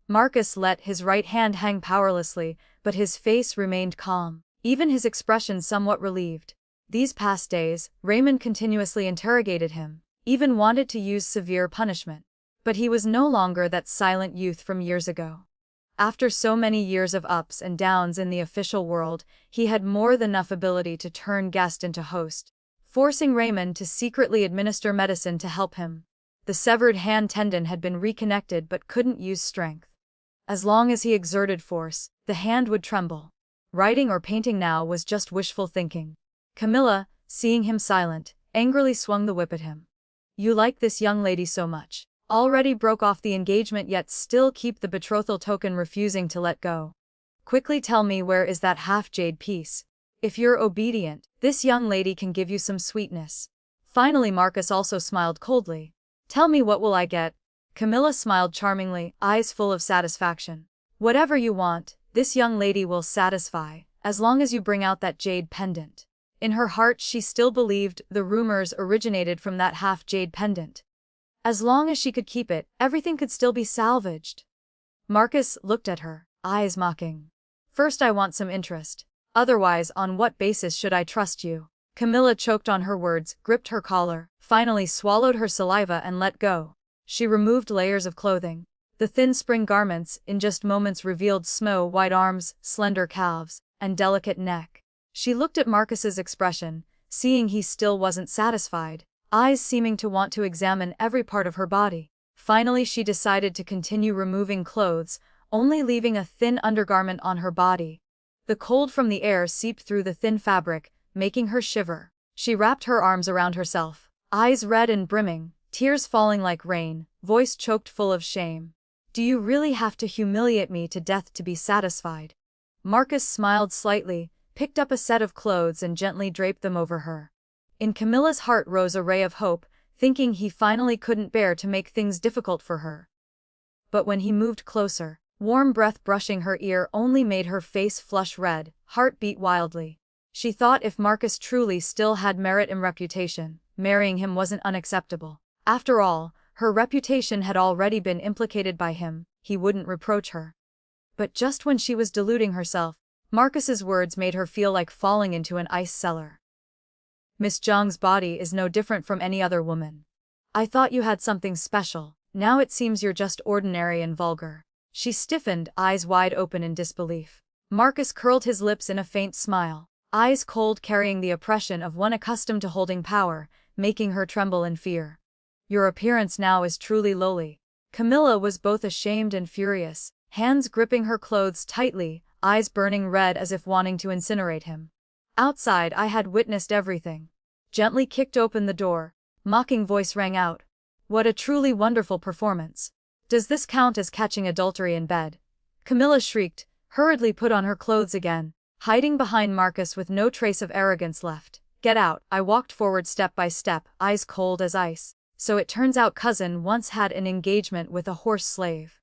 Marcus let his right hand hang powerlessly, but his face remained calm, even his expression somewhat relieved. These past days, Raymond continuously interrogated him, even wanted to use severe punishment. But he was no longer that silent youth from years ago. After so many years of ups and downs in the official world, he had more than enough ability to turn guest into host, forcing Raymond to secretly administer medicine to help him. The severed hand tendon had been reconnected but couldn't use strength. As long as he exerted force, the hand would tremble. Writing or painting now was just wishful thinking. Camilla, seeing him silent, angrily swung the whip at him. You like this young lady so much. Already broke off the engagement yet still keep the betrothal token, refusing to let go. Quickly tell me, where is that half-jade piece? If you're obedient, this young lady can give you some sweetness. Finally Marcus also smiled coldly. Tell me, what will I get? Camilla smiled charmingly, eyes full of satisfaction. Whatever you want, this young lady will satisfy, as long as you bring out that jade pendant. In her heart she still believed the rumors originated from that half-jade pendant. As long as she could keep it, everything could still be salvaged. Marcus looked at her, eyes mocking. First I want some interest. Otherwise, on what basis should I trust you? Camilla choked on her words, gripped her collar, finally swallowed her saliva and let go. She removed layers of clothing. The thin spring garments, in just moments, revealed snow-white arms, slender calves, and delicate neck. She looked at Marcus's expression, seeing he still wasn't satisfied, eyes seeming to want to examine every part of her body. Finally she decided to continue removing clothes, only leaving a thin undergarment on her body. The cold from the air seeped through the thin fabric, making her shiver. She wrapped her arms around herself, eyes red and brimming, tears falling like rain, voice choked full of shame. Do you really have to humiliate me to death to be satisfied? Marcus smiled slightly, picked up a set of clothes and gently draped them over her. In Camilla's heart rose a ray of hope, thinking he finally couldn't bear to make things difficult for her. But when he moved closer, warm breath brushing her ear only made her face flush red, heart beat wildly. She thought if Marcus truly still had merit and reputation, marrying him wasn't unacceptable. After all, Her reputation had already been implicated by him, he wouldn't reproach her. But just when she was deluding herself, Marcus's words made her feel like falling into an ice cellar. Miss Zhang's body is no different from any other woman. I thought you had something special, now it seems you're just ordinary and vulgar. She stiffened, eyes wide open in disbelief. Marcus curled his lips in a faint smile, eyes cold, carrying the oppression of one accustomed to holding power, making her tremble in fear. Your appearance now is truly lowly. Camilla was both ashamed and furious, hands gripping her clothes tightly, eyes burning red as if wanting to incinerate him. Outside I had witnessed everything. Gently kicked open the door, mocking voice rang out. What a truly wonderful performance. Does this count as catching adultery in bed? Camilla shrieked, hurriedly put on her clothes again, hiding behind Marcus with no trace of arrogance left. Get out. I walked forward step by step, eyes cold as ice. So it turns out cousin once had an engagement with a horse slave.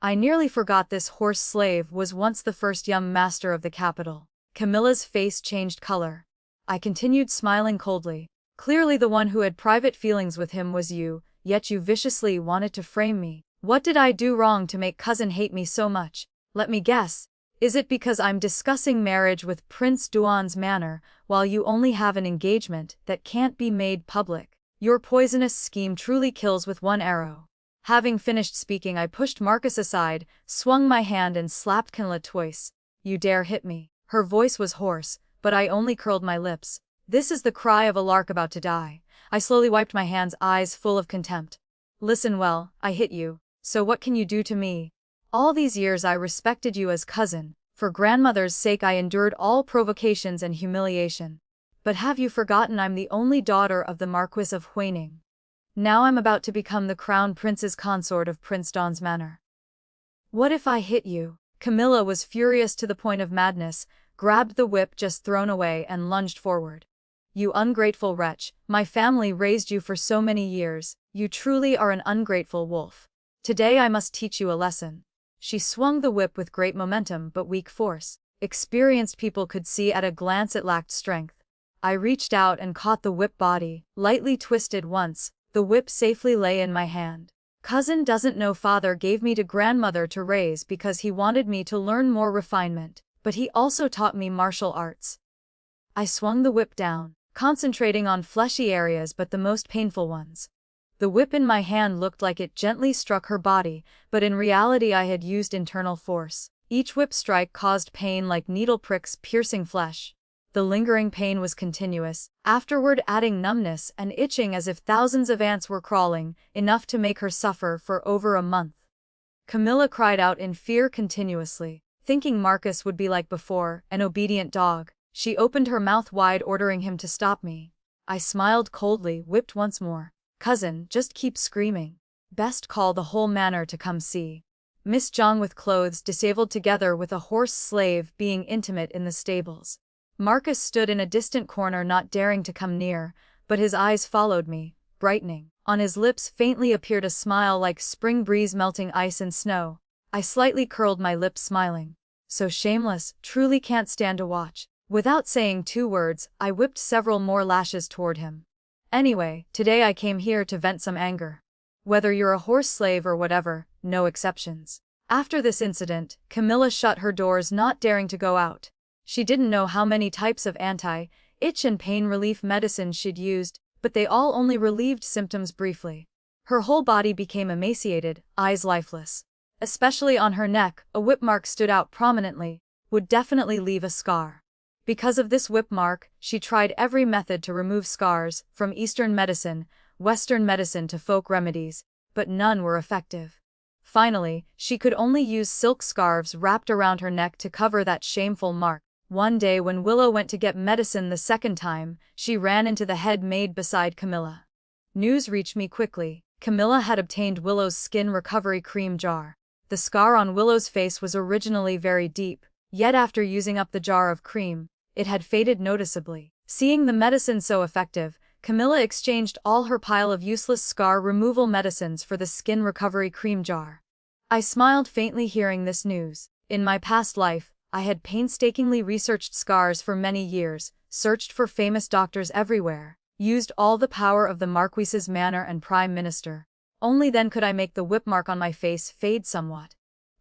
I nearly forgot this horse slave was once the first young master of the capital. Camilla's face changed color. I continued smiling coldly. Clearly the one who had private feelings with him was you, yet you viciously wanted to frame me. What did I do wrong to make cousin hate me so much? Let me guess. Is it because I'm discussing marriage with Prince Duan's manor, while you only have an engagement that can't be made public? Your poisonous scheme truly kills with one arrow. Having finished speaking, I pushed Marcus aside, swung my hand and slapped Camilla twice. You dare hit me. Her voice was hoarse, but I only curled my lips. This is the cry of a lark about to die. I slowly wiped my hands, eyes full of contempt. Listen well, I hit you, so what can you do to me? All these years I respected you as cousin. For grandmother's sake I endured all provocations and humiliation. But have you forgotten I'm the only daughter of the Marquis of Huining? Now I'm about to become the crown prince's consort of Prince Don's manor. What if I hit you? Camilla was furious to the point of madness, grabbed the whip just thrown away and lunged forward. You ungrateful wretch, my family raised you for so many years, you truly are an ungrateful wolf. Today I must teach you a lesson. She swung the whip with great momentum but weak force. Experienced people could see at a glance it lacked strength. I reached out and caught the whip body, lightly twisted once, the whip safely lay in my hand. Cousin doesn't know father gave me to grandmother to raise because he wanted me to learn more refinement, but he also taught me martial arts. I swung the whip down, concentrating on fleshy areas but the most painful ones. The whip in my hand looked like it gently struck her body, but in reality I had used internal force. Each whip strike caused pain like needle pricks piercing flesh. The lingering pain was continuous, afterward adding numbness and itching as if thousands of ants were crawling, enough to make her suffer for over a month. Camilla cried out in fear continuously, thinking Marcus would be like before, an obedient dog. She opened her mouth wide, ordering him to stop me. I smiled coldly, whipped once more. Cousin, just keep screaming. Best call the whole manor to come see. Miss Zhang with clothes disabled together with a horse slave being intimate in the stables. Marcus stood in a distant corner not daring to come near, but his eyes followed me, brightening. On his lips faintly appeared a smile like spring breeze melting ice and snow. I slightly curled my lips smiling. So shameless, truly can't stand to watch. Without saying two words, I whipped several more lashes toward him. Anyway, today I came here to vent some anger. Whether you're a horse slave or whatever, no exceptions. After this incident, Camilla shut her doors, not daring to go out. She didn't know how many types of anti-itch and pain relief medicines she'd used, but they all only relieved symptoms briefly. Her whole body became emaciated, eyes lifeless. Especially on her neck, a whip mark stood out prominently, would definitely leave a scar. Because of this whip mark, she tried every method to remove scars, from Eastern medicine, Western medicine to folk remedies, but none were effective. Finally, she could only use silk scarves wrapped around her neck to cover that shameful mark. One day when Willow went to get medicine the second time, she ran into the head maid beside Camilla. News reached me quickly. Camilla had obtained Willow's skin recovery cream jar. The scar on Willow's face was originally very deep, yet after using up the jar of cream, it had faded noticeably. Seeing the medicine so effective, Camilla exchanged all her pile of useless scar removal medicines for the skin recovery cream jar. I smiled faintly hearing this news. In my past life, I had painstakingly researched scars for many years, searched for famous doctors everywhere, used all the power of the Marquis's manor and Prime Minister. Only then could I make the whip mark on my face fade somewhat.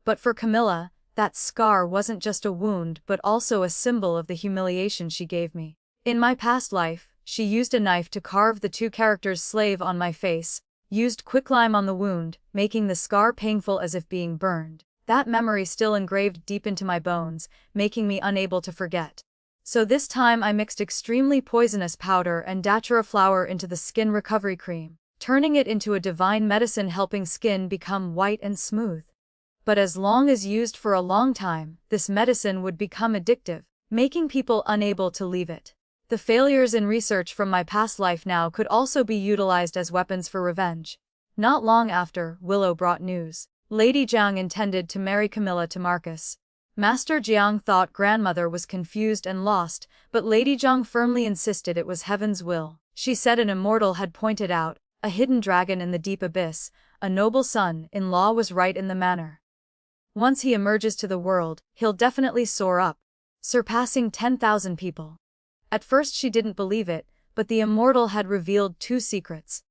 But for Camilla, that scar wasn't just a wound but also a symbol of the humiliation she gave me. In my past life, she used a knife to carve the two characters slave on my face, used quicklime on the wound, making the scar painful as if being burned. That memory still engraved deep into my bones, making me unable to forget. So this time I mixed extremely poisonous powder and datura flower into the skin recovery cream, turning it into a divine medicine helping skin become white and smooth. But as long as used for a long time, this medicine would become addictive, making people unable to leave it. The failures in research from my past life now could also be utilized as weapons for revenge. Not long after, Willow brought news. Lady Jiang intended to marry Camilla to Marcus. Master Jiang thought grandmother was confused and lost, but Lady Jiang firmly insisted it was heaven's will. She said an immortal had pointed out, a hidden dragon in the deep abyss, a noble son-in-law was right in the manner. Once he emerges to the world, he'll definitely soar up, surpassing 10,000 people. At first she didn't believe it, but the immortal had revealed two secrets.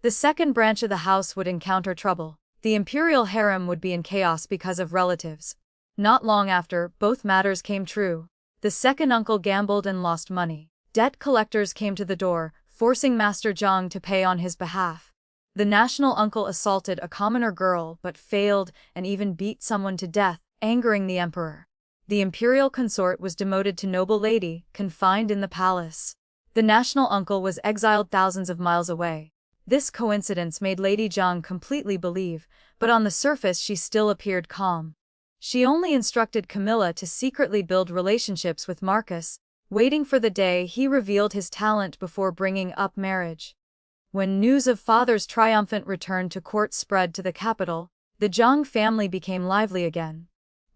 The second branch of the house would encounter trouble. The imperial harem would be in chaos because of relatives. Not long after, both matters came true. The second uncle gambled and lost money. Debt collectors came to the door, forcing Master Jiang to pay on his behalf. The national uncle assaulted a commoner girl but failed and even beat someone to death, angering the emperor. The imperial consort was demoted to noble lady, confined in the palace. The national uncle was exiled thousands of miles away. This coincidence made Lady Jiang completely believe, but on the surface she still appeared calm. She only instructed Camilla to secretly build relationships with Marcus, waiting for the day he revealed his talent before bringing up marriage. When news of father's triumphant return to court spread to the capital, the Jiang family became lively again.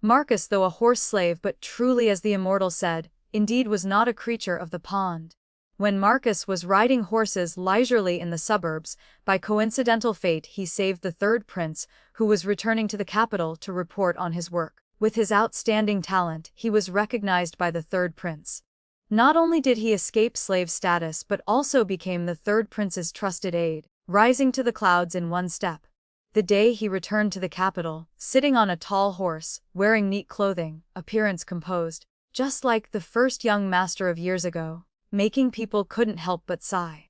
Marcus, though a horse slave but truly, as the immortal said, indeed was not a creature of the pond. When Marcus was riding horses leisurely in the suburbs, by coincidental fate he saved the third prince, who was returning to the capital to report on his work. With his outstanding talent, he was recognized by the third prince. Not only did he escape slave status but also became the third prince's trusted aide, rising to the clouds in one step. The day he returned to the capital, sitting on a tall horse, wearing neat clothing, appearance composed, just like the first young master of years ago, making people couldn't help but sigh.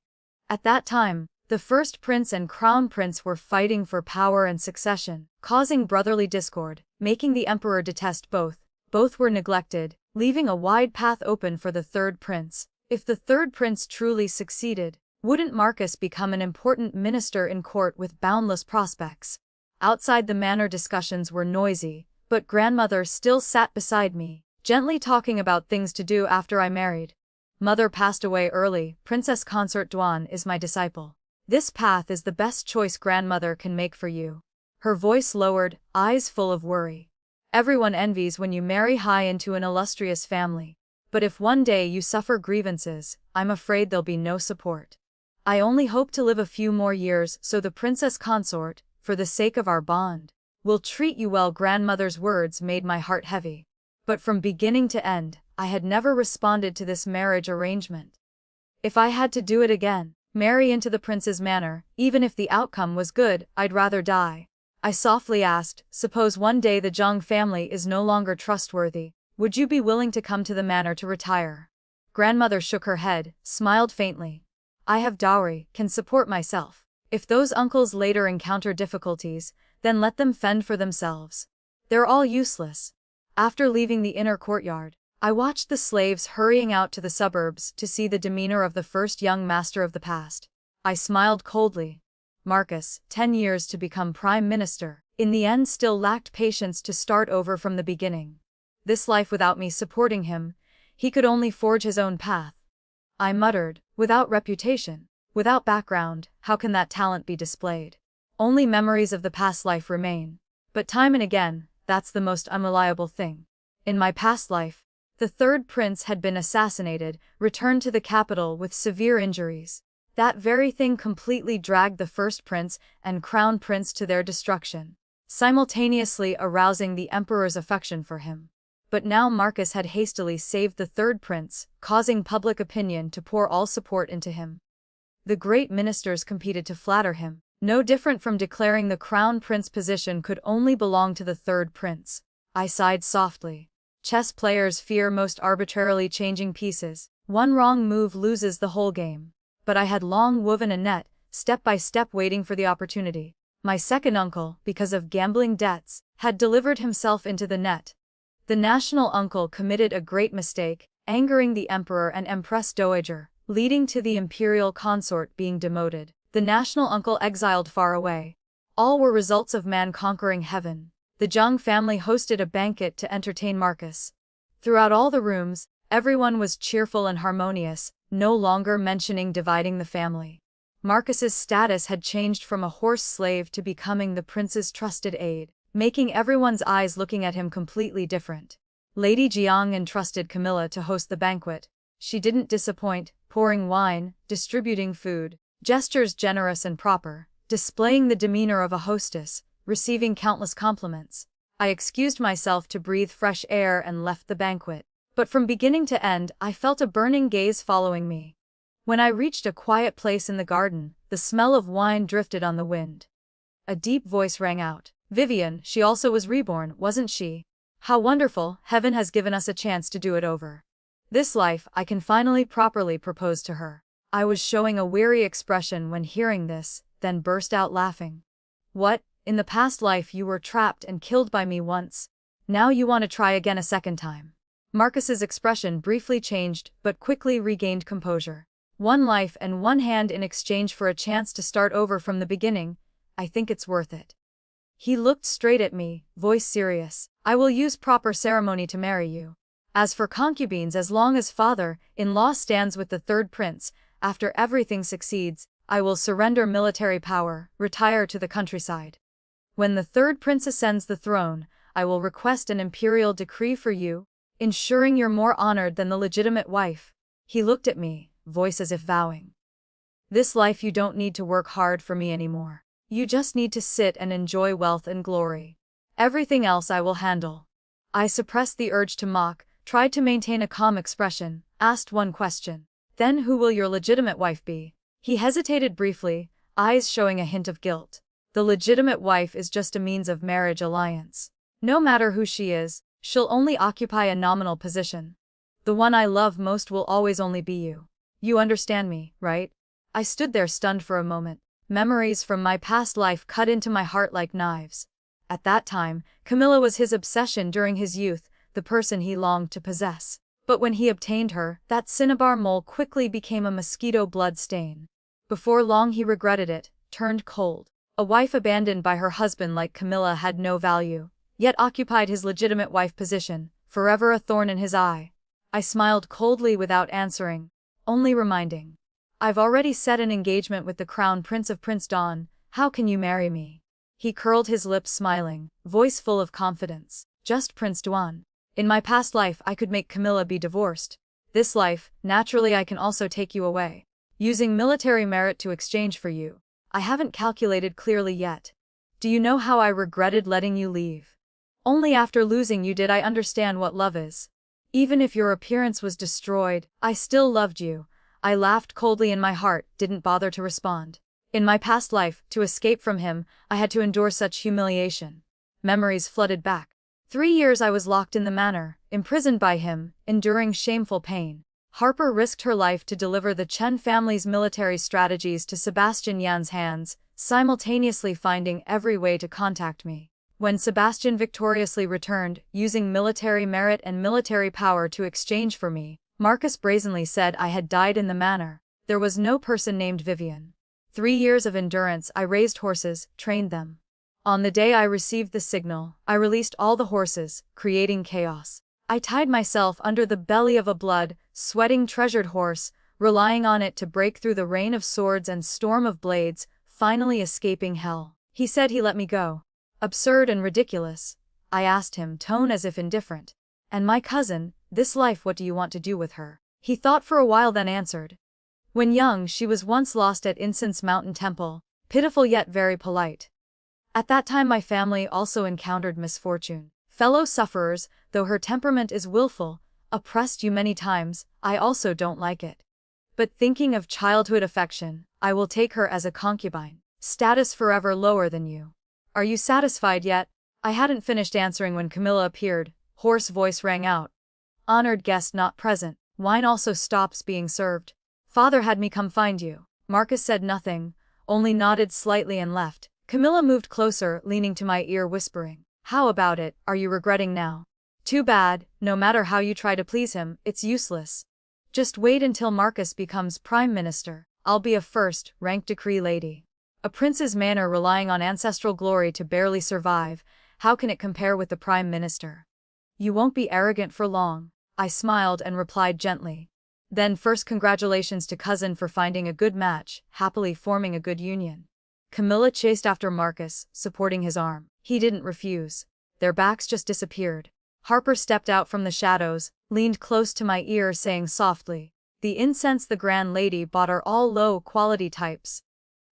At that time, the first prince and crown prince were fighting for power and succession, causing brotherly discord, making the emperor detest both. Both were neglected, leaving a wide path open for the third prince. If the third prince truly succeeded, wouldn't Marcus become an important minister in court with boundless prospects? Outside the manor discussions were noisy, but grandmother still sat beside me, gently talking about things to do after I married. Mother passed away early. Princess Consort Duan is my disciple. This path is the best choice grandmother can make for you. Her voice lowered, eyes full of worry. Everyone envies when you marry high into an illustrious family. But if one day you suffer grievances, I'm afraid there'll be no support. I only hope to live a few more years so the princess consort, for the sake of our bond, will treat you well. Grandmother's words made my heart heavy. But from beginning to end, I had never responded to this marriage arrangement. If I had to do it again, marry into the prince's manor, even if the outcome was good, I'd rather die. I softly asked, suppose one day the Jiang family is no longer trustworthy, would you be willing to come to the manor to retire? Grandmother shook her head, smiled faintly. I have dowry, can support myself. If those uncles later encounter difficulties, then let them fend for themselves. They're all useless. After leaving the inner courtyard, I watched the slaves hurrying out to the suburbs to see the demeanor of the first young master of the past. I smiled coldly. Marcus, 10 years to become prime minister, in the end still lacked patience to start over from the beginning. This life without me supporting him, he could only forge his own path. I muttered, without reputation, without background, how can that talent be displayed? Only memories of the past life remain. But time and again, that's the most unreliable thing. In my past life, the third prince had been assassinated, returned to the capital with severe injuries. That very thing completely dragged the first prince and crown prince to their destruction, simultaneously arousing the emperor's affection for him. But now Marcus had hastily saved the third prince, causing public opinion to pour all support into him. The great ministers competed to flatter him, No different from declaring the crown prince position could only belong to the third prince. I sighed softly. Chess players fear most arbitrarily changing pieces. One wrong move loses the whole game. But I had long woven a net, step by step waiting for the opportunity. My second uncle, because of gambling debts, had delivered himself into the net. The national uncle committed a great mistake, angering the emperor and empress dowager, leading to the imperial consort being demoted. The national uncle exiled far away. All were results of man conquering heaven. The Zhang family hosted a banquet to entertain Marcus. Throughout all the rooms, everyone was cheerful and harmonious, no longer mentioning dividing the family. Marcus's status had changed from a horse slave to becoming the prince's trusted aide, making everyone's eyes looking at him completely different. Lady Jiang entrusted Camilla to host the banquet. She didn't disappoint, pouring wine, distributing food, gestures generous and proper, displaying the demeanor of a hostess, receiving countless compliments. I excused myself to breathe fresh air and left the banquet. But from beginning to end, I felt a burning gaze following me. When I reached a quiet place in the garden, the smell of wine drifted on the wind. A deep voice rang out. Vivian, she also was reborn, wasn't she? How wonderful, heaven has given us a chance to do it over. This life, I can finally properly propose to her. I was showing a weary expression when hearing this, then burst out laughing. What, in the past life you were trapped and killed by me once. Now you want to try again a second time. Marcus's expression briefly changed, but quickly regained composure. One life and one hand in exchange for a chance to start over from the beginning. I think it's worth it. He looked straight at me, voice serious. I will use proper ceremony to marry you. As for concubines, as long as father-in-law stands with the third prince, after everything succeeds, I will surrender military power, retire to the countryside. When the third prince ascends the throne, I will request an imperial decree for you, ensuring you're more honored than the legitimate wife. He looked at me, voice as if vowing. This life you don't need to work hard for me anymore. You just need to sit and enjoy wealth and glory. Everything else I will handle. I suppressed the urge to mock, tried to maintain a calm expression, asked one question. Then who will your legitimate wife be? He hesitated briefly, eyes showing a hint of guilt. The legitimate wife is just a means of marriage alliance. No matter who she is, she'll only occupy a nominal position. The one I love most will always only be you. You understand me, right? I stood there stunned for a moment. Memories from my past life cut into my heart like knives. At that time, Camilla was his obsession during his youth, the person he longed to possess. But when he obtained her, that cinnabar mole quickly became a mosquito blood stain. Before long he regretted it, turned cold. A wife abandoned by her husband like Camilla had no value, yet occupied his legitimate wife position, forever a thorn in his eye. I smiled coldly without answering, only reminding. I've already set an engagement with the crown prince of Prince Dawn, how can you marry me? He curled his lips smiling, voice full of confidence. Just Prince Duan. In my past life I could make Camilla be divorced. This life, naturally I can also take you away. Using military merit to exchange for you. I haven't calculated clearly yet. Do you know how I regretted letting you leave? Only after losing you did I understand what love is. Even if your appearance was destroyed, I still loved you. I laughed coldly in my heart, didn't bother to respond. In my past life, to escape from him, I had to endure such humiliation. Memories flooded back. 3 years I was locked in the manor, imprisoned by him, enduring shameful pain. Harper risked her life to deliver the Chen family's military strategies to Sebastian Yan's hands, simultaneously finding every way to contact me. When Sebastian victoriously returned, using military merit and military power to exchange for me, Marcus brazenly said I had died in the manor. There was no person named Vivian. 3 years of endurance, I raised horses, trained them. On the day I received the signal, I released all the horses, creating chaos. I tied myself under the belly of a blood-sweating treasured horse, relying on it to break through the rain of swords and storm of blades, finally escaping hell. He said he let me go. Absurd and ridiculous. I asked him, tone as if indifferent. And my cousin, this life, what do you want to do with her? He thought for a while then answered. When young she was once lost at Incense Mountain Temple, pitiful yet very polite. At that time my family also encountered misfortune. Fellow sufferers, though her temperament is willful, oppressed you many times, I also don't like it. But thinking of childhood affection, I will take her as a concubine. Status forever lower than you. Are you satisfied yet? I hadn't finished answering when Camilla appeared. Hoarse voice rang out. Honored guest not present. Wine also stops being served. Father had me come find you. Marcus said nothing, only nodded slightly and left. Camilla moved closer, leaning to my ear whispering. How about it, are you regretting now? Too bad, no matter how you try to please him, it's useless. Just wait until Marcus becomes Prime Minister. I'll be a first-rank decree lady. A prince's manor relying on ancestral glory to barely survive, how can it compare with the Prime Minister? You won't be arrogant for long. I smiled and replied gently. Then first congratulations to cousin for finding a good match, happily forming a good union. Camilla chased after Marcus, supporting his arm. He didn't refuse. Their backs just disappeared. Harper stepped out from the shadows, leaned close to my ear saying softly, the incense the grand lady bought are all low-quality types.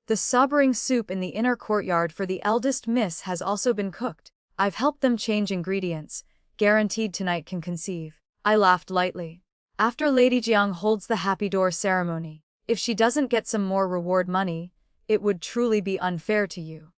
The sobering soup in the inner courtyard for the eldest miss has also been cooked. I've helped them change ingredients, guaranteed tonight can conceive. I laughed lightly. After Lady Jiang holds the happy door ceremony, if she doesn't get some more reward money, it would truly be unfair to you.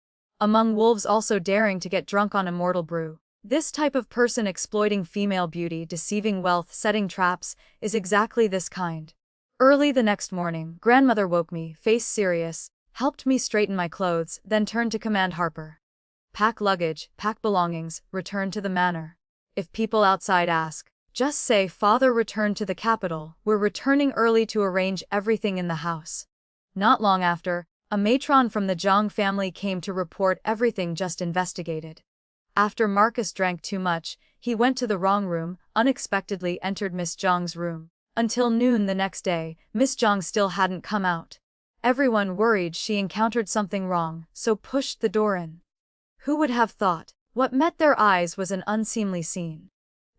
Among wolves also daring to get drunk on immortal brew. This type of person exploiting female beauty, deceiving wealth, setting traps, is exactly this kind. Early the next morning, grandmother woke me, face serious, helped me straighten my clothes, then turned to command Harper. Pack luggage, pack belongings, return to the manor. If people outside ask, just say father returned to the capital, we're returning early to arrange everything in the house. Not long after, a matron from the Zhang family came to report everything just investigated. After Marcus drank too much, he went to the wrong room, unexpectedly entered Miss Zhang's room. Until noon the next day, Miss Zhang still hadn't come out. Everyone worried she encountered something wrong, so pushed the door in. Who would have thought? What met their eyes was an unseemly scene.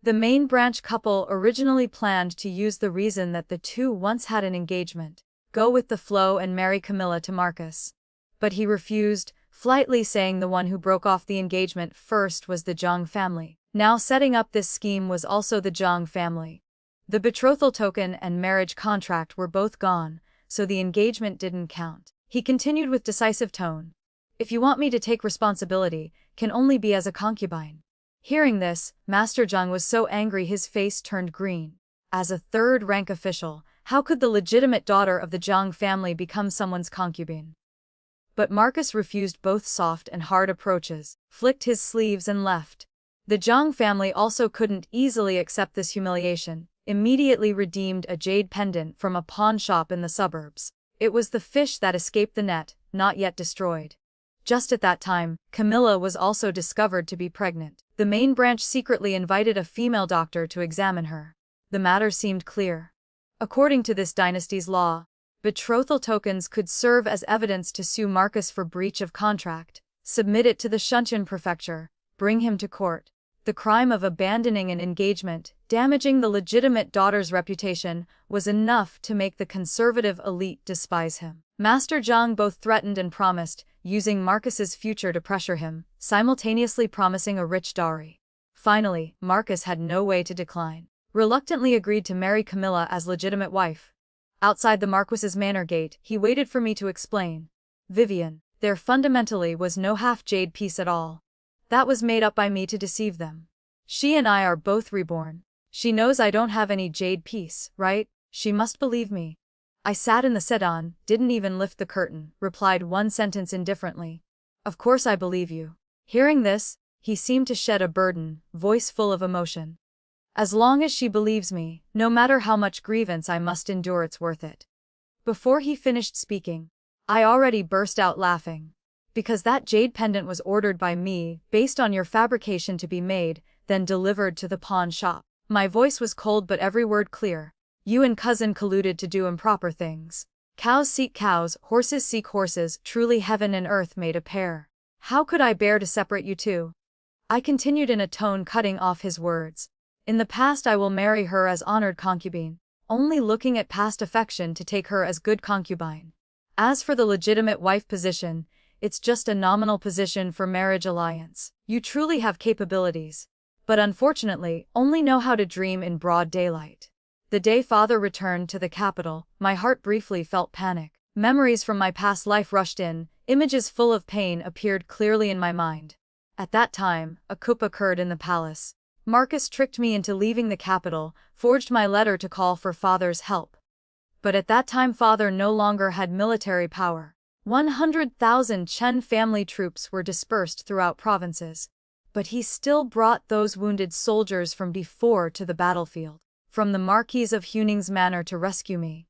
The main branch couple originally planned to use the reason that the two once had an engagement, go with the flow and marry Camilla to Marcus. But he refused, flightly saying the one who broke off the engagement first was the Zhang family. Now setting up this scheme was also the Zhang family. The betrothal token and marriage contract were both gone, so the engagement didn't count. He continued with decisive tone. If you want me to take responsibility, can only be as a concubine. Hearing this, Master Zhang was so angry his face turned green. As a third-rank official, how could the legitimate daughter of the Zhang family become someone's concubine? But Marcus refused both soft and hard approaches, flicked his sleeves and left. The Zhang family also couldn't easily accept this humiliation, immediately redeemed a jade pendant from a pawn shop in the suburbs. It was the fish that escaped the net, not yet destroyed. Just at that time, Camilla was also discovered to be pregnant. The main branch secretly invited a female doctor to examine her. The matter seemed clear. According to this dynasty's law, betrothal tokens could serve as evidence to sue Marcus for breach of contract, submit it to the Xianxia prefecture, bring him to court. The crime of abandoning an engagement, damaging the legitimate daughter's reputation, was enough to make the conservative elite despise him. Master Zhang both threatened and promised, using Marcus's future to pressure him, simultaneously promising a rich dowry. Finally, Marcus had no way to decline. Reluctantly agreed to marry Camilla as legitimate wife. Outside the Marquis's manor gate, he waited for me to explain. Vivian, there fundamentally was no half-jade piece at all. That was made up by me to deceive them. She and I are both reborn. She knows I don't have any jade piece, right? She must believe me. I sat in the sedan, didn't even lift the curtain, replied one sentence indifferently. Of course I believe you. Hearing this, he seemed to shed a burden, voice full of emotion. As long as she believes me, no matter how much grievance I must endure, it's worth it. Before he finished speaking, I already burst out laughing. Because that jade pendant was ordered by me, based on your fabrication to be made, then delivered to the pawn shop. My voice was cold but every word clear. You and cousin colluded to do improper things. Cows seek cows, horses seek horses, truly heaven and earth made a pair. How could I bear to separate you two? I continued in a tone cutting off his words. In the past I will marry her as honored concubine, only looking at past affection to take her as good concubine. As for the legitimate wife position, it's just a nominal position for marriage alliance. You truly have capabilities, but unfortunately, only know how to dream in broad daylight. The day father returned to the capital, my heart briefly felt panic. Memories from my past life rushed in, Images full of pain appeared clearly in my mind. At that time, a coup occurred in the palace. Marcus tricked me into leaving the capital, forged my letter to call for father's help. But at that time father no longer had military power. 100,000 Chen family troops were dispersed throughout provinces. But he still brought those wounded soldiers from before to the battlefield, from the Marquis of Huning's manor to rescue me.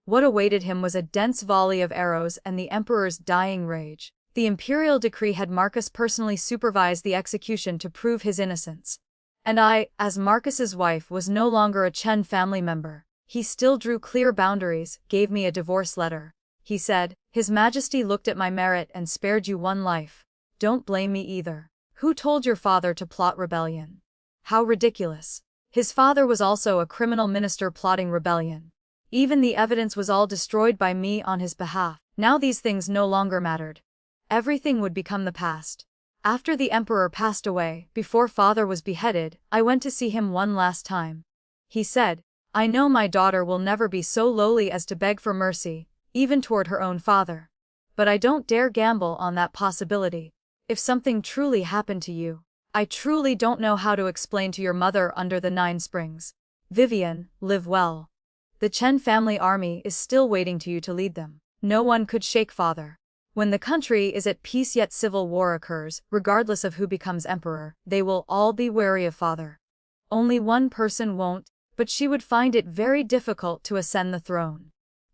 What awaited him was a dense volley of arrows and the emperor's dying rage. The imperial decree had Marcus personally supervise the execution to prove his innocence. And I, as Marcus's wife, was no longer a Chen family member. He still drew clear boundaries, gave me a divorce letter. He said, "His Majesty looked at my merit and spared you one life. Don't blame me either. Who told your father to plot rebellion? How ridiculous. His father was also a criminal minister plotting rebellion. Even the evidence was all destroyed by me on his behalf. Now these things no longer mattered. Everything would become the past." After the emperor passed away, before father was beheaded, I went to see him one last time. He said, "I know my daughter will never be so lowly as to beg for mercy, even toward her own father. But I don't dare gamble on that possibility. If something truly happened to you, I truly don't know how to explain to your mother under the 9 springs. Vivian, live well. The Chen family army is still waiting to you to lead them. No one could shake father. When the country is at peace yet civil war occurs, regardless of who becomes emperor, they will all be wary of father. Only one person won't, but she would find it very difficult to ascend the throne.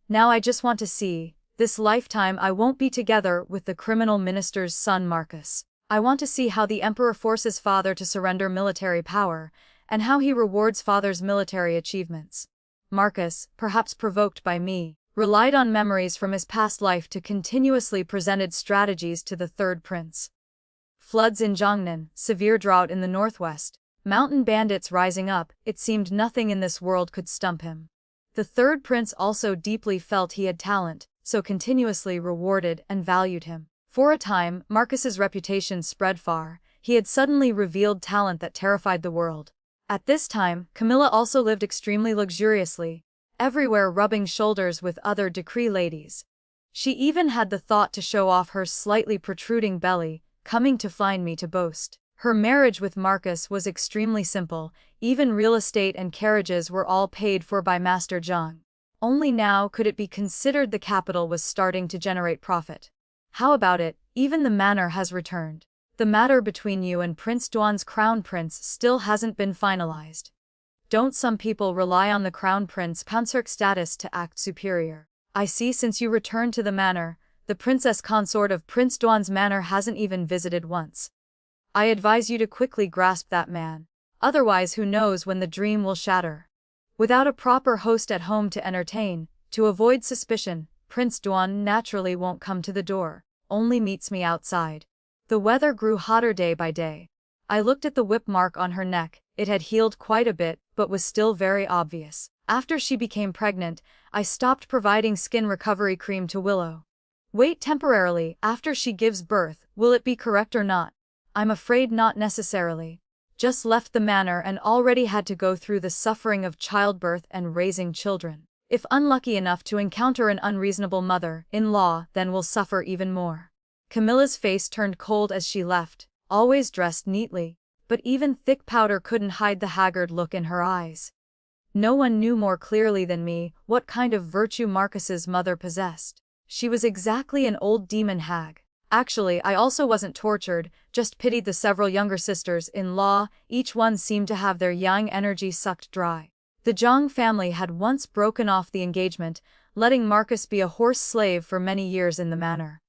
Now I just want to see, this lifetime I won't be together with the criminal minister's son Marcus. I want to see how the emperor forces father to surrender military power, and how he rewards father's military achievements. Marcus, perhaps provoked by me, relied on memories from his past life to continuously presented strategies to the third prince. Floods in Jiangnan, severe drought in the northwest, mountain bandits rising up, it seemed nothing in this world could stump him. The third prince also deeply felt he had talent, so continuously rewarded and valued him. For a time, Marcus's reputation spread far. He had suddenly revealed talent that terrified the world. At this time, Camilla also lived extremely luxuriously, everywhere rubbing shoulders with other decree ladies. She even had the thought to show off her slightly protruding belly, coming to find me to boast. Her marriage with Marcus was extremely simple, even real estate and carriages were all paid for by Master Zhang. Only now could it be considered the capital was starting to generate profit. How about it, even the manor has returned. The matter between you and Prince Duan's crown prince still hasn't been finalized. Don't some people rely on the crown prince Panserk status to act superior? I see since you returned to the manor, the princess consort of Prince Duan's manor hasn't even visited once. I advise you to quickly grasp that man. Otherwise who knows when the dream will shatter. Without a proper host at home to entertain, to avoid suspicion, Prince Duan naturally won't come to the door, only meets me outside. The weather grew hotter day by day. I looked at the whip mark on her neck. It had healed quite a bit, but was still very obvious. After she became pregnant, I stopped providing skin recovery cream to Willow. Wait temporarily, after she gives birth, will it be correct or not? I'm afraid not necessarily. Just left the manor and already had to go through the suffering of childbirth and raising children. If unlucky enough to encounter an unreasonable mother-in-law, then will suffer even more. Camilla's face turned cold as she left, always dressed neatly, but even thick powder couldn't hide the haggard look in her eyes. No one knew more clearly than me what kind of virtue Marcus's mother possessed. She was exactly an old demon hag. Actually, I also wasn't tortured, just pitied the several younger sisters-in-law. Each one seemed to have their yang energy sucked dry. The Zhang family had once broken off the engagement, letting Marcus be a horse slave for many years in the manor.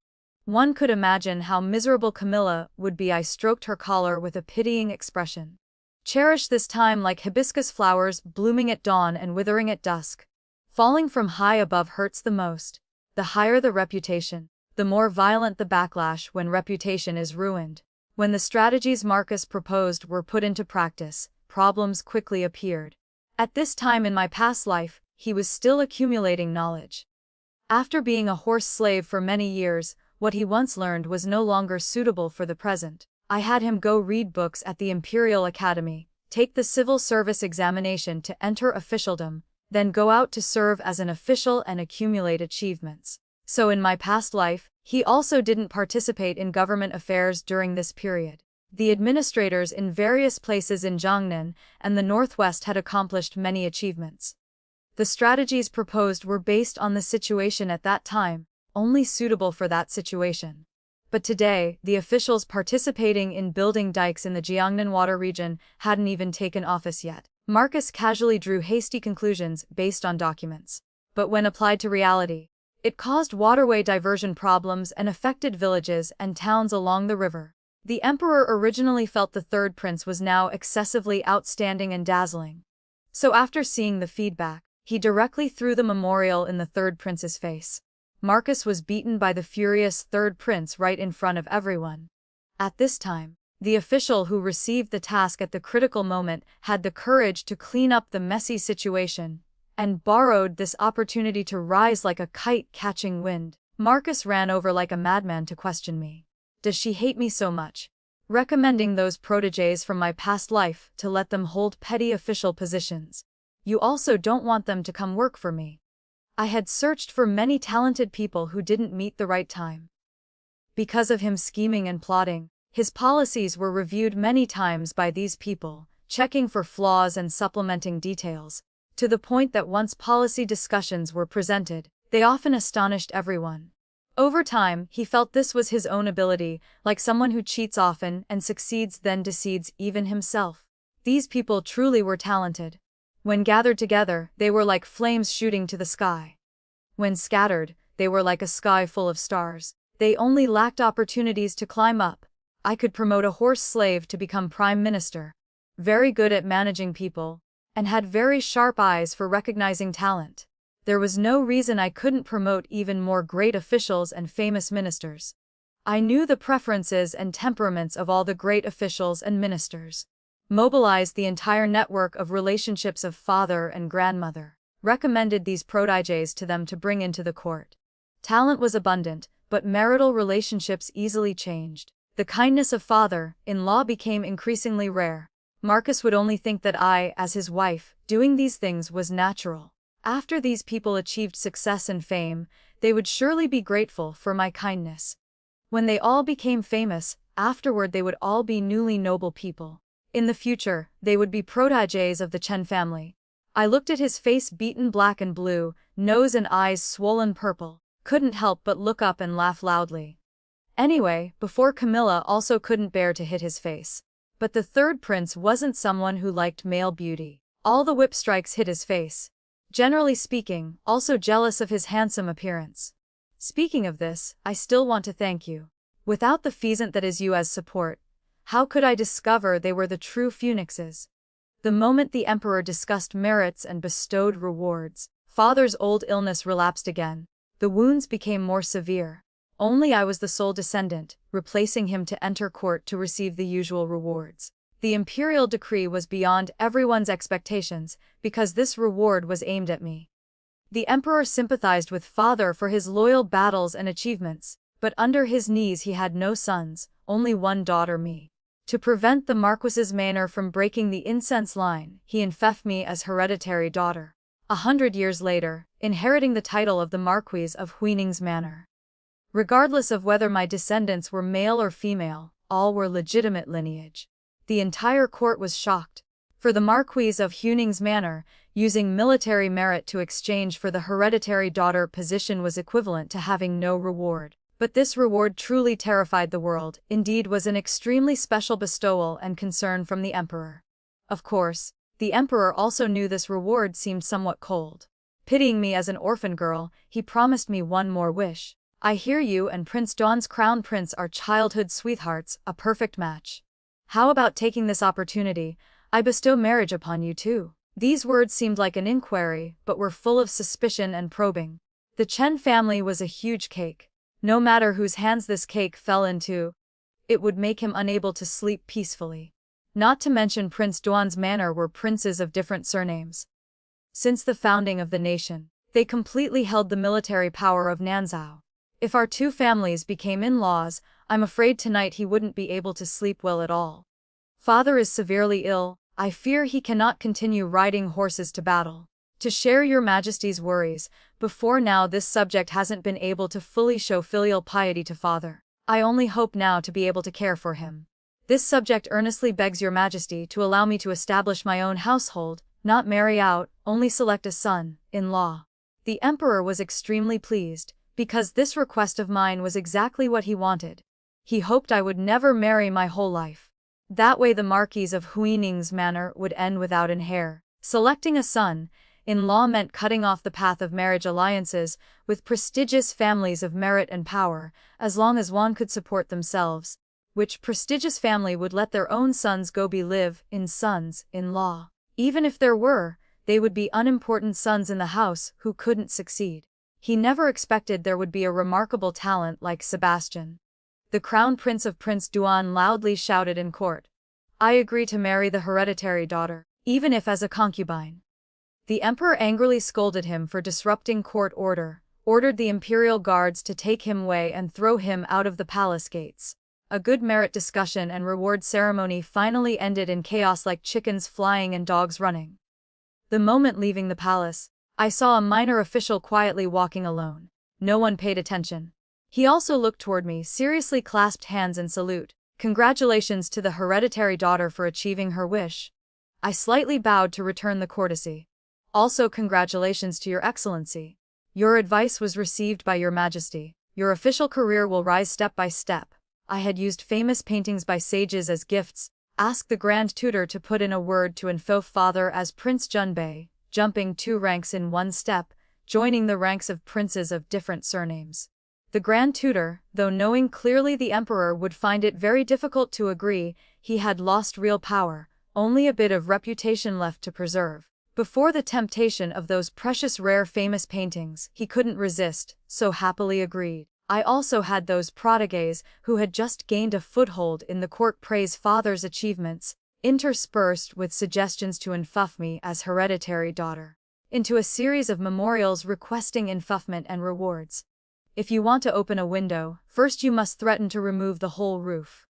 One could imagine how miserable Camilla would be. I stroked her collar with a pitying expression. Cherish this time like hibiscus flowers blooming at dawn and withering at dusk. Falling from high above hurts the most. The higher the reputation, the more violent the backlash when reputation is ruined. When the strategies Marcus proposed were put into practice, problems quickly appeared. At this time in my past life, he was still accumulating knowledge. After being a horse slave for many years, what he once learned was no longer suitable for the present. I had him go read books at the Imperial Academy, take the civil service examination to enter officialdom, then go out to serve as an official and accumulate achievements. So in my past life, He also didn't participate in government affairs during this period. The administrators in various places in Jiangnan and the northwest had accomplished many achievements. The strategies proposed were based on the situation at that time, only suitable for that situation. But today, the officials participating in building dikes in the Jiangnan water region hadn't even taken office yet. Marcus casually drew hasty conclusions based on documents. But when applied to reality, it caused waterway diversion problems and affected villages and towns along the river. The emperor originally felt the third prince was now excessively outstanding and dazzling. So after seeing the feedback, he directly threw the memorial in the third prince's face. Marcus was beaten by the furious third prince right in front of everyone. At this time, the official who received the task at the critical moment had the courage to clean up the messy situation, and borrowed this opportunity to rise like a kite catching wind. Marcus ran over like a madman to question me. Does she hate me so much? Recommending those protégés from my past life to let them hold petty official positions. You also don't want them to come work for me. I had searched for many talented people who didn't meet the right time. Because of him scheming and plotting, his policies were reviewed many times by these people, checking for flaws and supplementing details, to the point that once policy discussions were presented, they often astonished everyone. Over time, he felt this was his own ability, like someone who cheats often and succeeds then deceives even himself. These people truly were talented. When gathered together, they were like flames shooting to the sky. When scattered, they were like a sky full of stars. They only lacked opportunities to climb up. I could promote a horse slave to become prime minister. Very good at managing people, and had very sharp eyes for recognizing talent. There was no reason I couldn't promote even more great officials and famous ministers. I knew the preferences and temperaments of all the great officials and ministers. Mobilized the entire network of relationships of father and grandmother. Recommended these protégés to them to bring into the court. Talent was abundant, but marital relationships easily changed. The kindness of father-in-law became increasingly rare. Marcus would only think that I, as his wife, doing these things was natural. After these people achieved success and fame, they would surely be grateful for my kindness. When they all became famous, afterward they would all be newly noble people. In the future, they would be protégés of the Chen family. I looked at his face beaten black and blue, nose and eyes swollen purple, couldn't help but look up and laugh loudly. Anyway, before Camilla also couldn't bear to hit his face. But the third prince wasn't someone who liked male beauty. All the whip strikes hit his face. Generally speaking, also jealous of his handsome appearance. Speaking of this, I still want to thank you. Without the pheasant that is you as support, how could I discover they were the true phoenixes? The moment the emperor discussed merits and bestowed rewards, father's old illness relapsed again. The wounds became more severe. Only I was the sole descendant, replacing him to enter court to receive the usual rewards. The imperial decree was beyond everyone's expectations, because this reward was aimed at me. The emperor sympathized with father for his loyal battles and achievements, but under his knees he had no sons, only one daughter, me. To prevent the Marquis's manor from breaking the incense line, he enfeoffed me as hereditary daughter. 100 years later, inheriting the title of the Marquis of Huining's manor. Regardless of whether my descendants were male or female, all were legitimate lineage. The entire court was shocked. For the Marquis of Huining's manor, using military merit to exchange for the hereditary daughter position was equivalent to having no reward. But this reward truly terrified the world, indeed was an extremely special bestowal and concern from the emperor. Of course, the emperor also knew this reward seemed somewhat cold. Pitying me as an orphan girl, he promised me one more wish. I hear you and Prince Dawn's crown prince are childhood sweethearts, a perfect match. How about taking this opportunity? I bestow marriage upon you too. These words seemed like an inquiry, but were full of suspicion and probing. The Chen family was a huge cake. No matter whose hands this cake fell into, it would make him unable to sleep peacefully. Not to mention Prince Duan's manor were princes of different surnames. Since the founding of the nation, they completely held the military power of Nanzhao. If our two families became in-laws, I'm afraid tonight he wouldn't be able to sleep well at all. Father is severely ill. I fear he cannot continue riding horses to battle. To share your majesty's worries, before now this subject hasn't been able to fully show filial piety to father. I only hope now to be able to care for him. This subject earnestly begs your majesty to allow me to establish my own household, not marry out, only select a son-in-law. The emperor was extremely pleased, because this request of mine was exactly what he wanted. He hoped I would never marry my whole life. That way the Marquis of Huining's manor would end without an heir. Selecting a son-in-law meant cutting off the path of marriage alliances with prestigious families of merit and power, as long as one could support themselves, which prestigious family would let their own sons go be live-in sons-in-law. Even if there were, they would be unimportant sons in the house who couldn't succeed. He never expected there would be a remarkable talent like Sebastian. The crown prince of Prince Duan loudly shouted in court. I agree to marry the hereditary daughter, even if as a concubine. The emperor angrily scolded him for disrupting court order, ordered the imperial guards to take him away and throw him out of the palace gates. A good merit discussion and reward ceremony finally ended in chaos like chickens flying and dogs running. The moment leaving the palace, I saw a minor official quietly walking alone. No one paid attention. He also looked toward me, seriously clasped hands in salute. Congratulations to the hereditary daughter for achieving her wish. I slightly bowed to return the courtesy. Also congratulations to your excellency. Your advice was received by your majesty. Your official career will rise step by step. I had used famous paintings by sages as gifts, asked the Grand Tutor to put in a word to invoke father as Prince Junbei, jumping 2 ranks in 1 step, joining the ranks of princes of different surnames. The Grand Tutor, though knowing clearly the emperor would find it very difficult to agree, he had lost real power, only a bit of reputation left to preserve. Before the temptation of those precious rare famous paintings, he couldn't resist, so happily agreed. I also had those prodigies who had just gained a foothold in the court praise father's achievements, interspersed with suggestions to infuff me as hereditary daughter, into a series of memorials requesting infuffment and rewards. If you want to open a window, first you must threaten to remove the whole roof.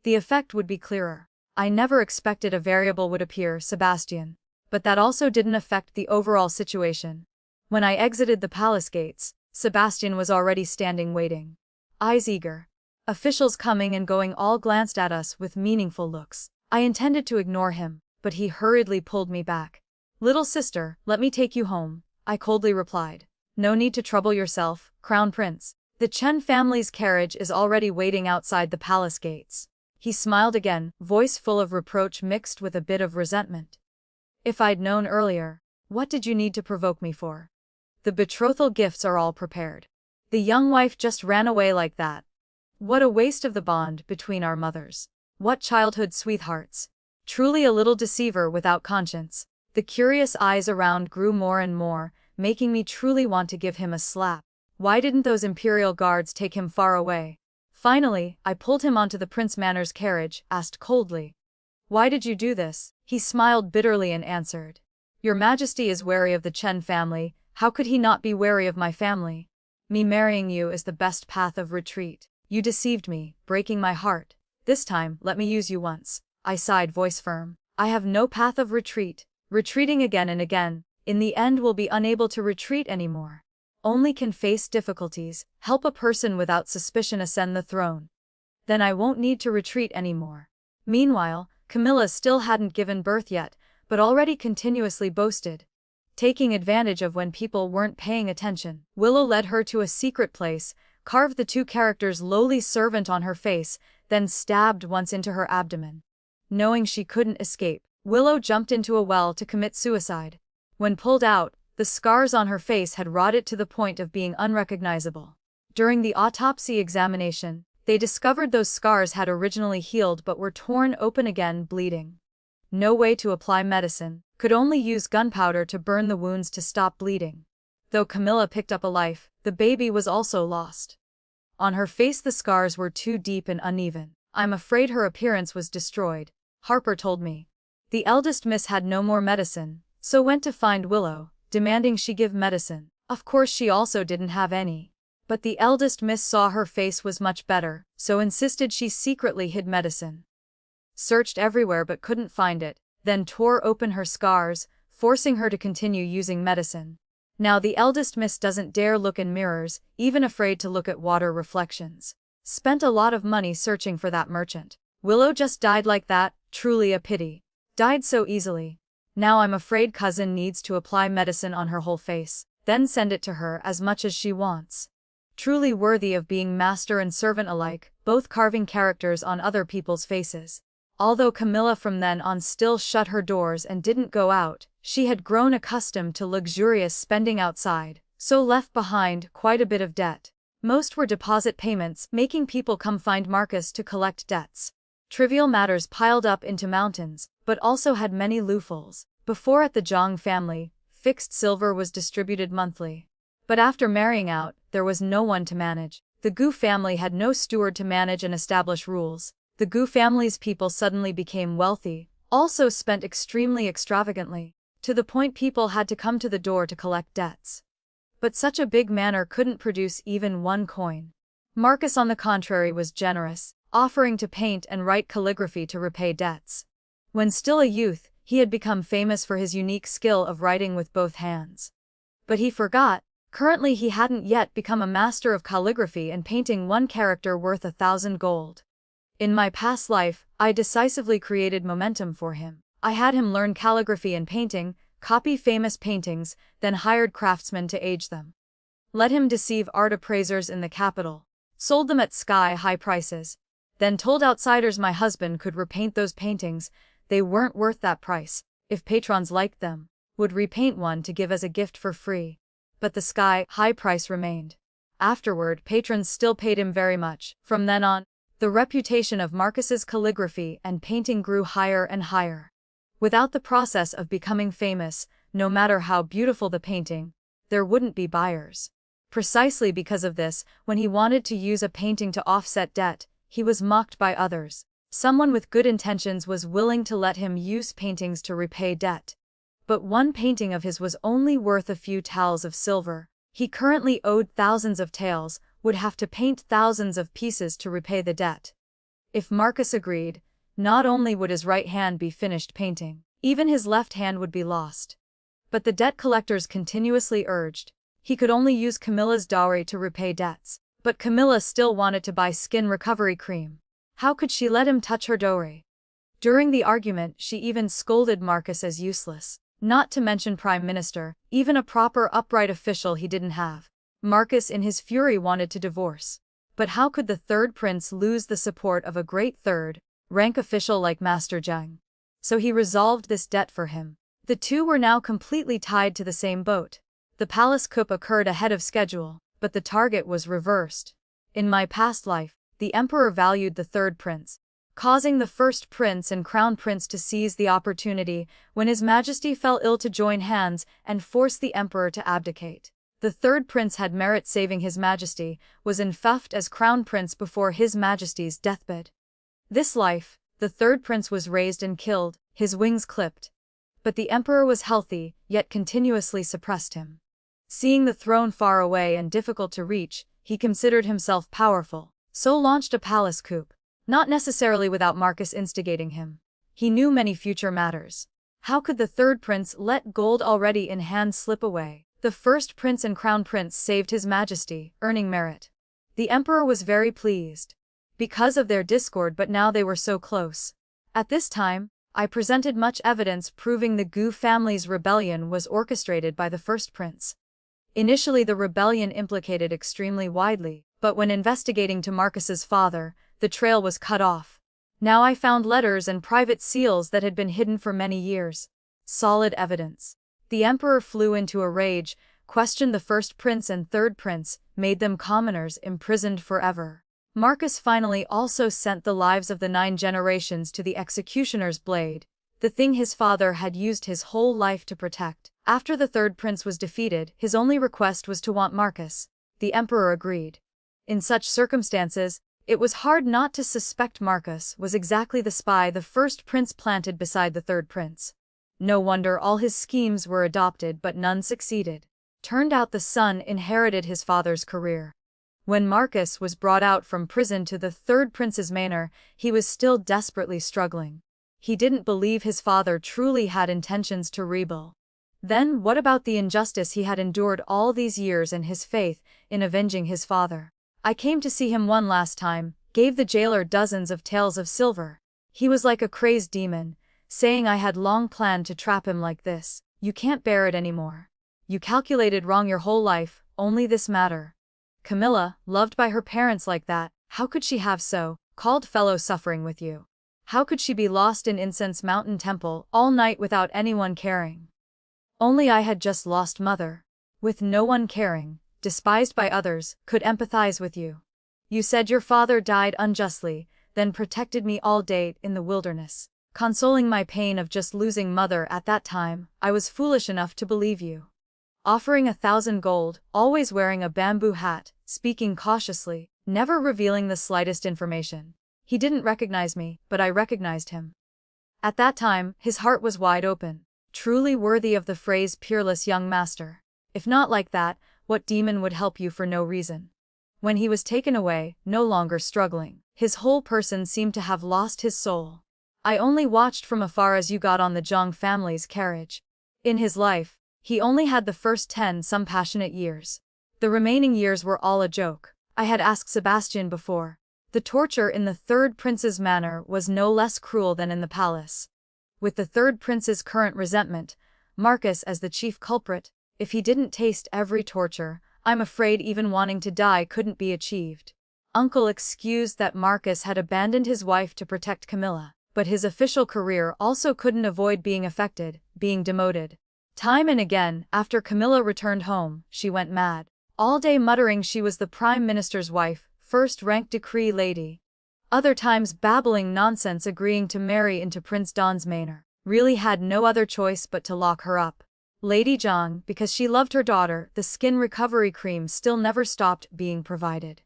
The effect would be clearer. I never expected a variable would appear, Sebastian. But that also didn't affect the overall situation. When I exited the palace gates, Sebastian was already standing waiting. Eyes eager. Officials coming and going all glanced at us with meaningful looks. I intended to ignore him, but he hurriedly pulled me back. Little sister, let me take you home, I coldly replied. No need to trouble yourself, Crown Prince. The Chen family's carriage is already waiting outside the palace gates. He smiled again, voice full of reproach mixed with a bit of resentment. If I'd known earlier, what did you need to provoke me for? The betrothal gifts are all prepared. The young wife just ran away like that. What a waste of the bond between our mothers. What childhood sweethearts. Truly a little deceiver without conscience. The curious eyes around grew more and more, making me truly want to give him a slap. Why didn't those imperial guards take him far away? Finally, I pulled him onto the Prince Manor's carriage, asked coldly. Why did you do this? He smiled bitterly and answered. Your Majesty is wary of the Chen family. How could he not be wary of my family? Me marrying you is the best path of retreat. You deceived me, breaking my heart. This time, let me use you once. I sighed, voice firm. I have no path of retreat. Retreating again and again, in the end will be unable to retreat anymore. Only can face difficulties, help a person without suspicion ascend the throne. Then I won't need to retreat anymore. Meanwhile, Camilla still hadn't given birth yet, but already continuously boasted. Taking advantage of when people weren't paying attention, Willow led her to a secret place, carved the 2 characters lowly servant on her face, then stabbed once into her abdomen. Knowing she couldn't escape, Willow jumped into a well to commit suicide. When pulled out, the scars on her face had rotted to the point of being unrecognizable. During the autopsy examination, they discovered those scars had originally healed but were torn open again, bleeding. No way to apply medicine, could only use gunpowder to burn the wounds to stop bleeding. Though Camilla picked up a life, the baby was also lost. On her face the scars were too deep and uneven. I'm afraid her appearance was destroyed, Harper told me. The eldest miss had no more medicine, so went to find Willow, demanding she give medicine. Of course she also didn't have any. But the eldest miss saw her face was much better, so insisted she secretly hid medicine. Searched everywhere but couldn't find it, then tore open her scars, forcing her to continue using medicine. Now the eldest miss doesn't dare look in mirrors, even afraid to look at water reflections. Spent a lot of money searching for that merchant. Willow just died like that, truly a pity. Died so easily. Now I'm afraid cousin needs to apply medicine on her whole face, then send it to her as much as she wants. Truly worthy of being master and servant alike, both carving characters on other people's faces. Although Camilla from then on still shut her doors and didn't go out, she had grown accustomed to luxurious spending outside, so left behind quite a bit of debt. Most were deposit payments, making people come find Marcus to collect debts. Trivial matters piled up into mountains, but also had many loopholes. Before at the Zhang family, fixed silver was distributed monthly. But after marrying out, there was no one to manage. The Gu family had no steward to manage and establish rules. The Gu family's people suddenly became wealthy, also spent extremely extravagantly, to the point people had to come to the door to collect debts. But such a big manor couldn't produce even one coin. Marcus on the contrary was generous, offering to paint and write calligraphy to repay debts. When still a youth, he had become famous for his unique skill of writing with both hands. But he forgot, currently he hadn't yet become a master of calligraphy and painting one character worth 1,000 gold. In my past life, I decisively created momentum for him. I had him learn calligraphy and painting, copy famous paintings, then hired craftsmen to age them. Let him deceive art appraisers in the capital, sold them at sky-high prices, then told outsiders my husband could repaint those paintings. They weren't worth that price. If patrons liked them, would repaint one to give as a gift for free. But the sky-high price remained. Afterward, patrons still paid him very much. From then on, the reputation of Marcus's calligraphy and painting grew higher and higher. Without the process of becoming famous, no matter how beautiful the painting, there wouldn't be buyers. Precisely because of this, when he wanted to use a painting to offset debt, he was mocked by others. Someone with good intentions was willing to let him use paintings to repay debt. But one painting of his was only worth a few taels of silver. He currently owed thousands of taels, would have to paint thousands of pieces to repay the debt. If Marcus agreed, not only would his right hand be finished painting, even his left hand would be lost. But the debt collectors continuously urged. He could only use Camilla's dowry to repay debts. But Camilla still wanted to buy skin recovery cream. How could she let him touch her dowry? During the argument, she even scolded Marcus as useless. Not to mention Prime Minister, even a proper upright official he didn't have. Marcus in his fury wanted to divorce. But how could the third prince lose the support of a great third-rank official like Master Zhang? So he resolved this debt for him. The two were now completely tied to the same boat. The palace coup occurred ahead of schedule, but the target was reversed. In my past life, the emperor valued the third prince, causing the first prince and crown prince to seize the opportunity when his majesty fell ill to join hands and force the emperor to abdicate. The third prince had merit saving his majesty, was enfuffed as crown prince before his majesty's deathbed. This life, the third prince was raised and killed, his wings clipped. But the emperor was healthy, yet continuously suppressed him. Seeing the throne far away and difficult to reach, he considered himself powerful, so launched a palace coup. Not necessarily without Marcus instigating him. He knew many future matters. How could the third prince let gold already in hand slip away? The first prince and crown prince saved his majesty, earning merit. The emperor was very pleased. Because of their discord, but now they were so close. At this time, I presented much evidence proving the Gu family's rebellion was orchestrated by the first prince. Initially the rebellion implicated extremely widely, but when investigating to Marcus's father, the trail was cut off. Now I found letters and private seals that had been hidden for many years. Solid evidence. The emperor flew into a rage, questioned the first prince and third prince, made them commoners imprisoned forever. Marcus finally also sent the lives of the 9 generations to the executioner's blade, the thing his father had used his whole life to protect. After the third prince was defeated, his only request was to want Marcus. The emperor agreed. In such circumstances, it was hard not to suspect Marcus was exactly the spy the first prince planted beside the third prince. No wonder all his schemes were adopted but none succeeded. Turned out the son inherited his father's career. When Marcus was brought out from prison to the third prince's manor, he was still desperately struggling. He didn't believe his father truly had intentions to rebel. Then what about the injustice he had endured all these years and his faith in avenging his father? I came to see him one last time, gave the jailer dozens of taels of silver. He was like a crazed demon, saying I had long planned to trap him like this. You can't bear it anymore. You calculated wrong your whole life, only this matter. Camilla, loved by her parents like that, how could she have so-called fellow suffering with you? How could she be lost in Incense Mountain Temple all night without anyone caring? Only I had just lost mother. With no one caring, despised by others, could empathize with you. You said your father died unjustly, then protected me all day in the wilderness, consoling my pain of just losing mother at that time. I was foolish enough to believe you. Offering 1,000 gold, always wearing a bamboo hat, speaking cautiously, never revealing the slightest information. He didn't recognize me, but I recognized him. At that time, his heart was wide open, truly worthy of the phrase peerless young master. If not like that, what demon would help you for no reason? When he was taken away, no longer struggling, his whole person seemed to have lost his soul. I only watched from afar as you got on the Zhang family's carriage. In his life, he only had the first 10 some passionate years. The remaining years were all a joke. I had asked Sebastian before. The torture in the third prince's manor was no less cruel than in the palace. With the third prince's current resentment, Marcus as the chief culprit, if he didn't taste every torture, I'm afraid even wanting to die couldn't be achieved. Uncle excused that Marcus had abandoned his wife to protect Camilla, but his official career also couldn't avoid being affected, being demoted. Time and again, after Camilla returned home, she went mad. All day muttering she was the prime minister's wife, first-rank decree lady. Other times babbling nonsense agreeing to marry into Prince Don's manor. Really had no other choice but to lock her up. Lady Zhang, because she loved her daughter, the skin recovery cream still never stopped being provided.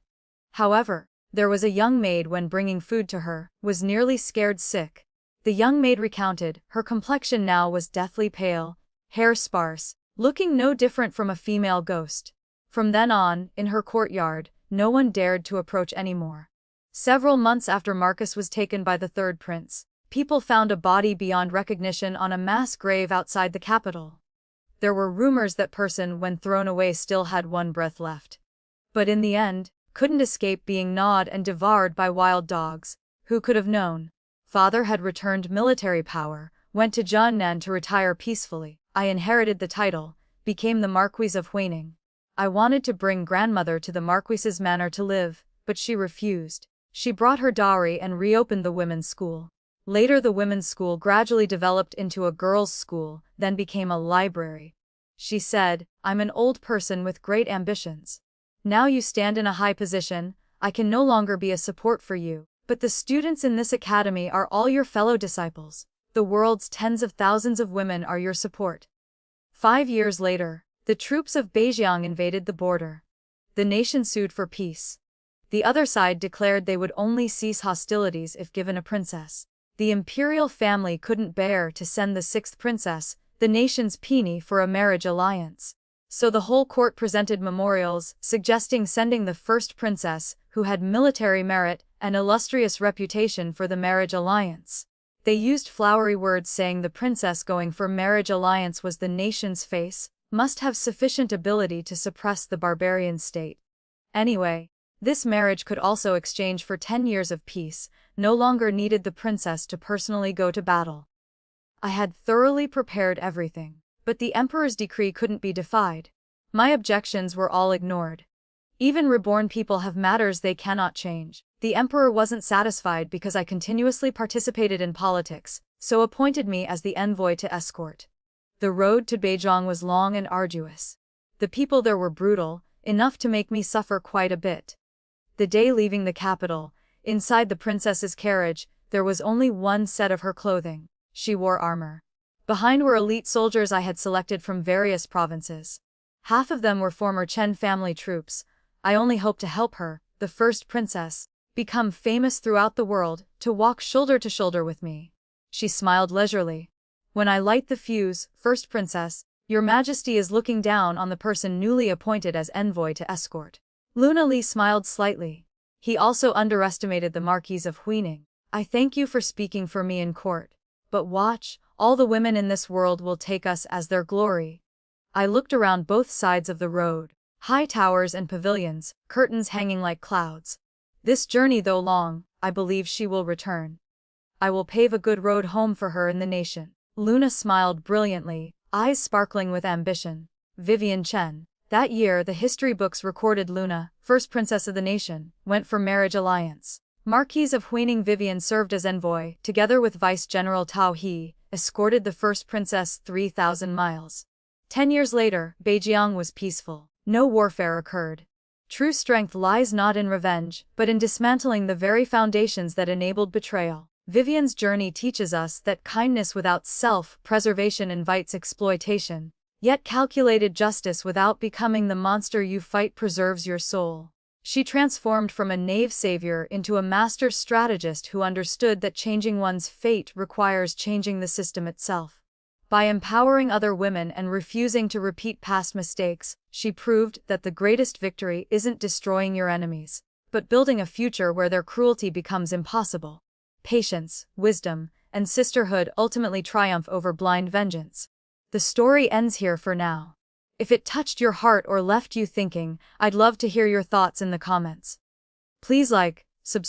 However, there was a young maid when bringing food to her, was nearly scared sick. The young maid recounted, her complexion now was deathly pale, hair sparse, looking no different from a female ghost. From then on, in her courtyard, no one dared to approach anymore. Several months after Marcus was taken by the third prince, people found a body beyond recognition on a mass grave outside the capital. There were rumors that person when thrown away still had one breath left. But in the end, couldn't escape being gnawed and devoured by wild dogs. Who could have known? Father had returned military power, went to Jiannan to retire peacefully. I inherited the title, became the Marquise of Huining. I wanted to bring grandmother to the Marquise's manor to live, but she refused. She brought her dowry and reopened the women's school. Later the women's school gradually developed into a girls' school, then became a library. She said, I'm an old person with great ambitions. Now you stand in a high position, I can no longer be a support for you, but the students in this academy are all your fellow disciples. The world's tens of thousands of women are your support. 5 years later, the troops of Beijiang invaded the border. The nation sued for peace. The other side declared they would only cease hostilities if given a princess. The imperial family couldn't bear to send the 6th princess, the nation's peony, for a marriage alliance. So the whole court presented memorials, suggesting sending the 1st princess, who had military merit and illustrious reputation, for the marriage alliance. They used flowery words saying the princess going for marriage alliance was the nation's face, must have sufficient ability to suppress the barbarian state. Anyway, this marriage could also exchange for 10 years of peace, no longer needed the princess to personally go to battle. I had thoroughly prepared everything, but the emperor's decree couldn't be defied. My objections were all ignored. Even reborn people have matters they cannot change. The emperor wasn't satisfied because I continuously participated in politics, so appointed me as the envoy to escort. The road to Beijiang was long and arduous. The people there were brutal, enough to make me suffer quite a bit. The day leaving the capital, inside the princess's carriage, there was only one set of her clothing. She wore armor. Behind were elite soldiers I had selected from various provinces. Half of them were former Chen family troops. I only hoped to help her, the 1st princess, become famous throughout the world, to walk shoulder to shoulder with me. She smiled leisurely. When I light the fuse, 1st princess, your majesty is looking down on the person newly appointed as envoy to escort. Luna Li smiled slightly. He also underestimated the Marquise of Huining. I thank you for speaking for me in court. But watch, All the women in this world will take us as their glory. I looked around both sides of the road. High towers and pavilions, curtains hanging like clouds. This journey though long, I believe she will return. I will pave a good road home for her in the nation. Luna smiled brilliantly, eyes sparkling with ambition. Vivian Chen. That year the history books recorded Luna, first princess of the nation, went for marriage alliance. Marquise of Huining Vivian served as envoy, together with Vice General Tao He, escorted the first princess 3,000 miles. 10 years later, Beijiang was peaceful. No warfare occurred. True strength lies not in revenge, but in dismantling the very foundations that enabled betrayal. Vivian's journey teaches us that kindness without self-preservation invites exploitation, yet calculated justice without becoming the monster you fight preserves your soul. She transformed from a knave savior into a master strategist who understood that changing one's fate requires changing the system itself. By empowering other women and refusing to repeat past mistakes, she proved that the greatest victory isn't destroying your enemies, but building a future where their cruelty becomes impossible. Patience, wisdom, and sisterhood ultimately triumph over blind vengeance. The story ends here for now. If it touched your heart or left you thinking, I'd love to hear your thoughts in the comments. Please like,